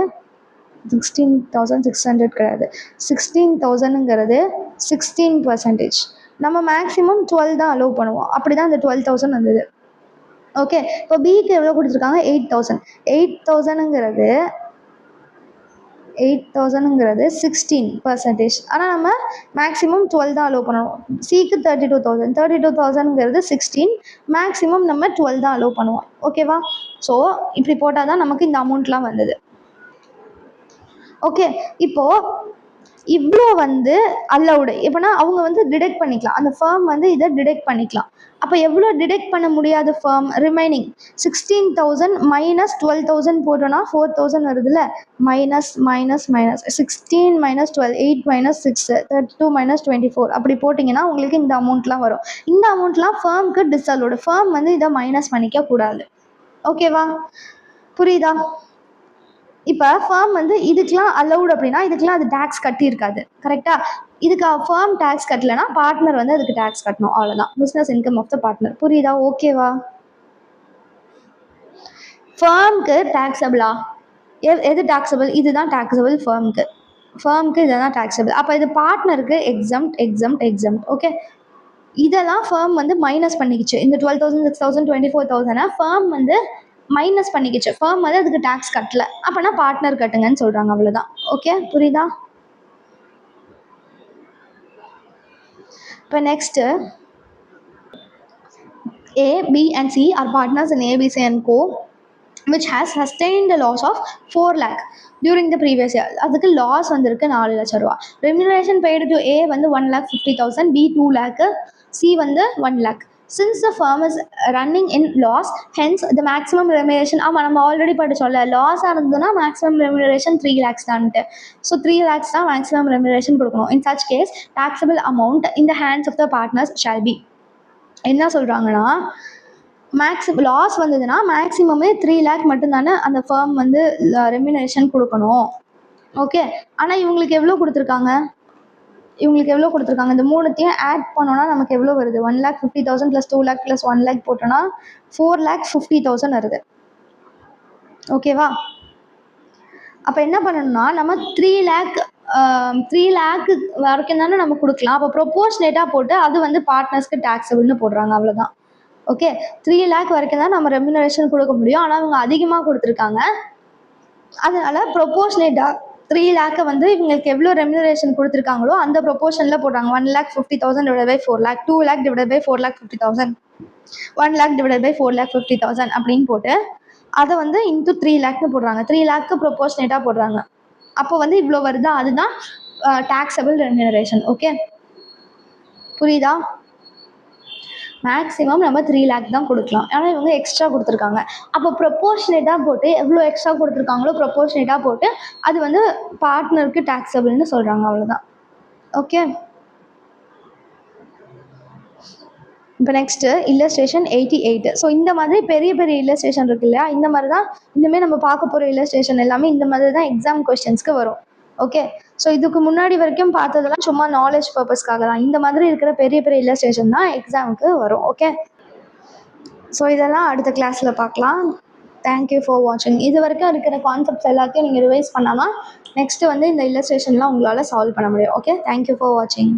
[SPEAKER 1] 16,600 கிடையாது, 16,000ங்கிறது 16%. நம்ம மேக்ஸிமம் 12 தான் அலோவ் பண்ணுவோம். அப்படி தான் இந்த 12,000 வந்தது. ஓகே, இப்போ பிக்கு எவ்வளோ கொடுத்துருக்காங்க? 8,000. 8,000ங்கிறது 16%. ஆனால் நம்ம மேக்ஸிமம் 12 தான் அலோவ் பண்ணணும். சிக்கு 32,000. 32,000ங்கிறது 16, மேக்ஸிமம் நம்ம 12 தான் அலோவ் பண்ணுவோம். ஓகேவா? ஸோ இப்படி போட்டால் தான் நமக்கு இந்த அமௌண்ட்லாம் வந்தது. ஓகே, இப்போது இவ்வளோ வந்து அலௌடு. இப்போனா அவங்க வந்து டிடெக்ட் பண்ணிக்கலாம், அந்த ஃபர்ம் வந்து இதை டிடெக்ட் பண்ணிக்கலாம். அப்போ எவ்வளோ டிடெக்ட் பண்ண முடியாத ஃபர்ம்? ரிமைனிங் 16,000 மைனஸ் 12,000 போட்டோன்னா 4,000 வருதுல்ல. மைனஸ் 16 மைனஸ் 12, 8 மைனஸ் 6, 32 மைனஸ் 24 அப்படி போட்டிங்கன்னா உங்களுக்கு இந்த அமௌண்ட்லாம் வரும். இந்த அமௌண்ட்லாம் ஃபர்முக்கு டிஸ்அலோடு. ஃபர்ம் வந்து இதை மைனஸ் பண்ணிக்க கூடாது. ஓகேவா? புரியுதா? இப்போ ஃபர்ம் வந்து இதுக்கெலாம் அலௌட் அப்படின்னா இதுக்கெலாம் அது டேக்ஸ் கட்டியிருக்காது. கரெக்டாக? இதுக்கு ஃபர்ம் டேக்ஸ் கட்டலைன்னா பார்ட்னர் வந்து அதுக்கு டேக்ஸ் கட்டணும். அவ்வளோதான், business income of the partner. புரியுதா? ஓகேவா? ஃபர்முக்கு டேக்ஸபிளா? எது டேக்ஸபிள்? இதுதான் டேக்ஸபிள் ஃபர்முக்கு இதுதான் டேக்ஸபிள். அப்போ இது பார்ட்னருக்கு எக்ஸம்ட். ஓகே, இதெல்லாம் ஃபர்ம் வந்து மைனஸ் பண்ணிக்கிச்சு. இந்த 12,000, 6,000, 24,000 ஃபர்ம் வந்து மைனஸ் பண்ணிக்கிச்சு. ஃபர்ம் வந்து அதுக்கு டேக்ஸ் கட்டலை. அப்போனா பார்ட்னர் கட்டுங்கன்னு சொல்கிறாங்க. அவ்வளோதான். ஓகே, புரியுதா? இப்போ next A, B and C are partners in ABC and Co which has sustained a loss of 4 lakh during the previous year. அதுக்கு லாஸ் வந்திருக்கு 4 லட்சம் ரூபா. ரெம்யூனரேஷன் பெய்டு டு A வந்து 1,50,000, B 2 lakh, C வந்து 1 lakh. Since the firm is running in loss, hence the maximum remuneration, ஆமாம் நம்ம already படிச்சோம்ல, லாஸாக இருந்ததுன்னா மேக்ஸிமம் ரெம்யூனரேஷன் 3 lakhs தான்ட்டு. ஸோ 3 lakhs தான் மேக்ஸிமம் ரெம்யூனரேஷன் கொடுக்கணும். In such case taxable amount in the hands of the partners shall be. என்ன சொல்கிறாங்கன்னா, லாஸ் வந்ததுன்னா மேக்ஸிமமே 3 lakh மட்டும்தானே அந்த ஃபர்ம் வந்து ரெம்யூனரேஷன் கொடுக்கணும். ஓகே, ஆனால் இவங்களுக்கு எவ்வளோ கொடுத்துருக்காங்க? இந்த மூணுத்தையும் ஆட் பண்ணோன்னா நமக்கு எவ்வளோ வருது? 1,50,000 + 2 lakh + 1 lakh போட்டோன்னா 4,50,000 வருது. ஓகேவா? அப்போ என்ன பண்ணணும்னா நம்ம 3 lakh வரைக்கும் தானே நம்ம கொடுக்கலாம். அப்போ ப்ரொப்போர்ஷனேட்டாக போட்டு அது வந்து பார்ட்னர்ஸ்க்கு டேக்ஸபிள்னு போடுறாங்க. அவ்வளோதான். ஓகே, 3 lakh வரைக்கும் தான் நம்ம ரெம்யூனரேஷன் கொடுக்க முடியும். ஆனால் அவங்க அதிகமாக கொடுத்துருக்காங்க. அதனால் ப்ரொப்போர்ஷனேட்டாக 3 லேக்கை வந்து இவங்களுக்கு எவ்வளோ ரெம்யூனரேஷன் கொடுத்துருக்காங்களோ அந்த ப்ரொபோர்ஷனில் போடுறாங்க. 1,50,000 divide by 4 lakh, 2 lakh divide by 4,50,000, 1 lakh divide by 4,50,000 அப்படின்னு போட்டு அதை வந்து இன்ட்டு 3 லேக்னு போடுறாங்க. 3 லேக்கு ப்ரொபோர்ஷனேட்டாக போடுறாங்க. அப்போ வந்து இவ்வளோ வருதா, அதுதான் டாக்ஸபிள் ரெம்யூனரேஷன். ஓகே, புரியுதா? மேக்ஸிமம் நம்ம 3 லேக் தான் கொடுக்கலாம். ஆனால் இவங்க எக்ஸ்ட்ரா கொடுத்துருக்காங்க. அப்போ ப்ரொபோர்ஷனேட்டாக போட்டு எவ்வளோ எக்ஸ்ட்ரா கொடுத்துருக்காங்களோ ப்ரொபோர்ஷனேட்டாக போட்டு அது வந்து பார்ட்னருக்கு டாக்ஸபிள்னு சொல்கிறாங்க. அவ்வளோதான். ஓகே, இப்போ நெக்ஸ்ட்டு இல்லஸ்ட்ரேஷன் 88. ஸோ இந்த மாதிரி பெரிய பெரிய இல்லஸ்ட்ரேஷன் இருக்கு இல்லையா, இந்த மாதிரி தான் இனிமேல் நம்ம பார்க்க போகிற இல்லஸ்ட்ரேஷன் எல்லாமே இந்த மாதிரி தான் எக்ஸாம் கொஸ்டின்ஸ்க்கு வரும். ஓகே, ஸோ இதுக்கு முன்னாடி வரைக்கும் பார்த்ததெல்லாம் சும்மா நாலேஜ் பர்பஸ்க்காக தான். இந்த மாதிரி இருக்கிற பெரிய பெரிய இல்லஸ்ட்ரேஷன் தான் எக்ஸாமுக்கு வரும். ஓகே, ஸோ இதெல்லாம் அடுத்த கிளாஸில் பார்க்கலாம். தேங்க்யூ ஃபார் வாட்சிங். இது வரைக்கும் இருக்கிற கான்செப்ட்ஸ் எல்லாத்தையும் நீங்கள் ரிவைஸ் பண்ணாமல் நெக்ஸ்ட்டு வந்து இந்த இல்லஸ்ட்ரேஷன்லாம் உங்களால் சால்வ் பண்ண முடியும். ஓகே, தேங்க்யூ ஃபார் வாட்சிங்.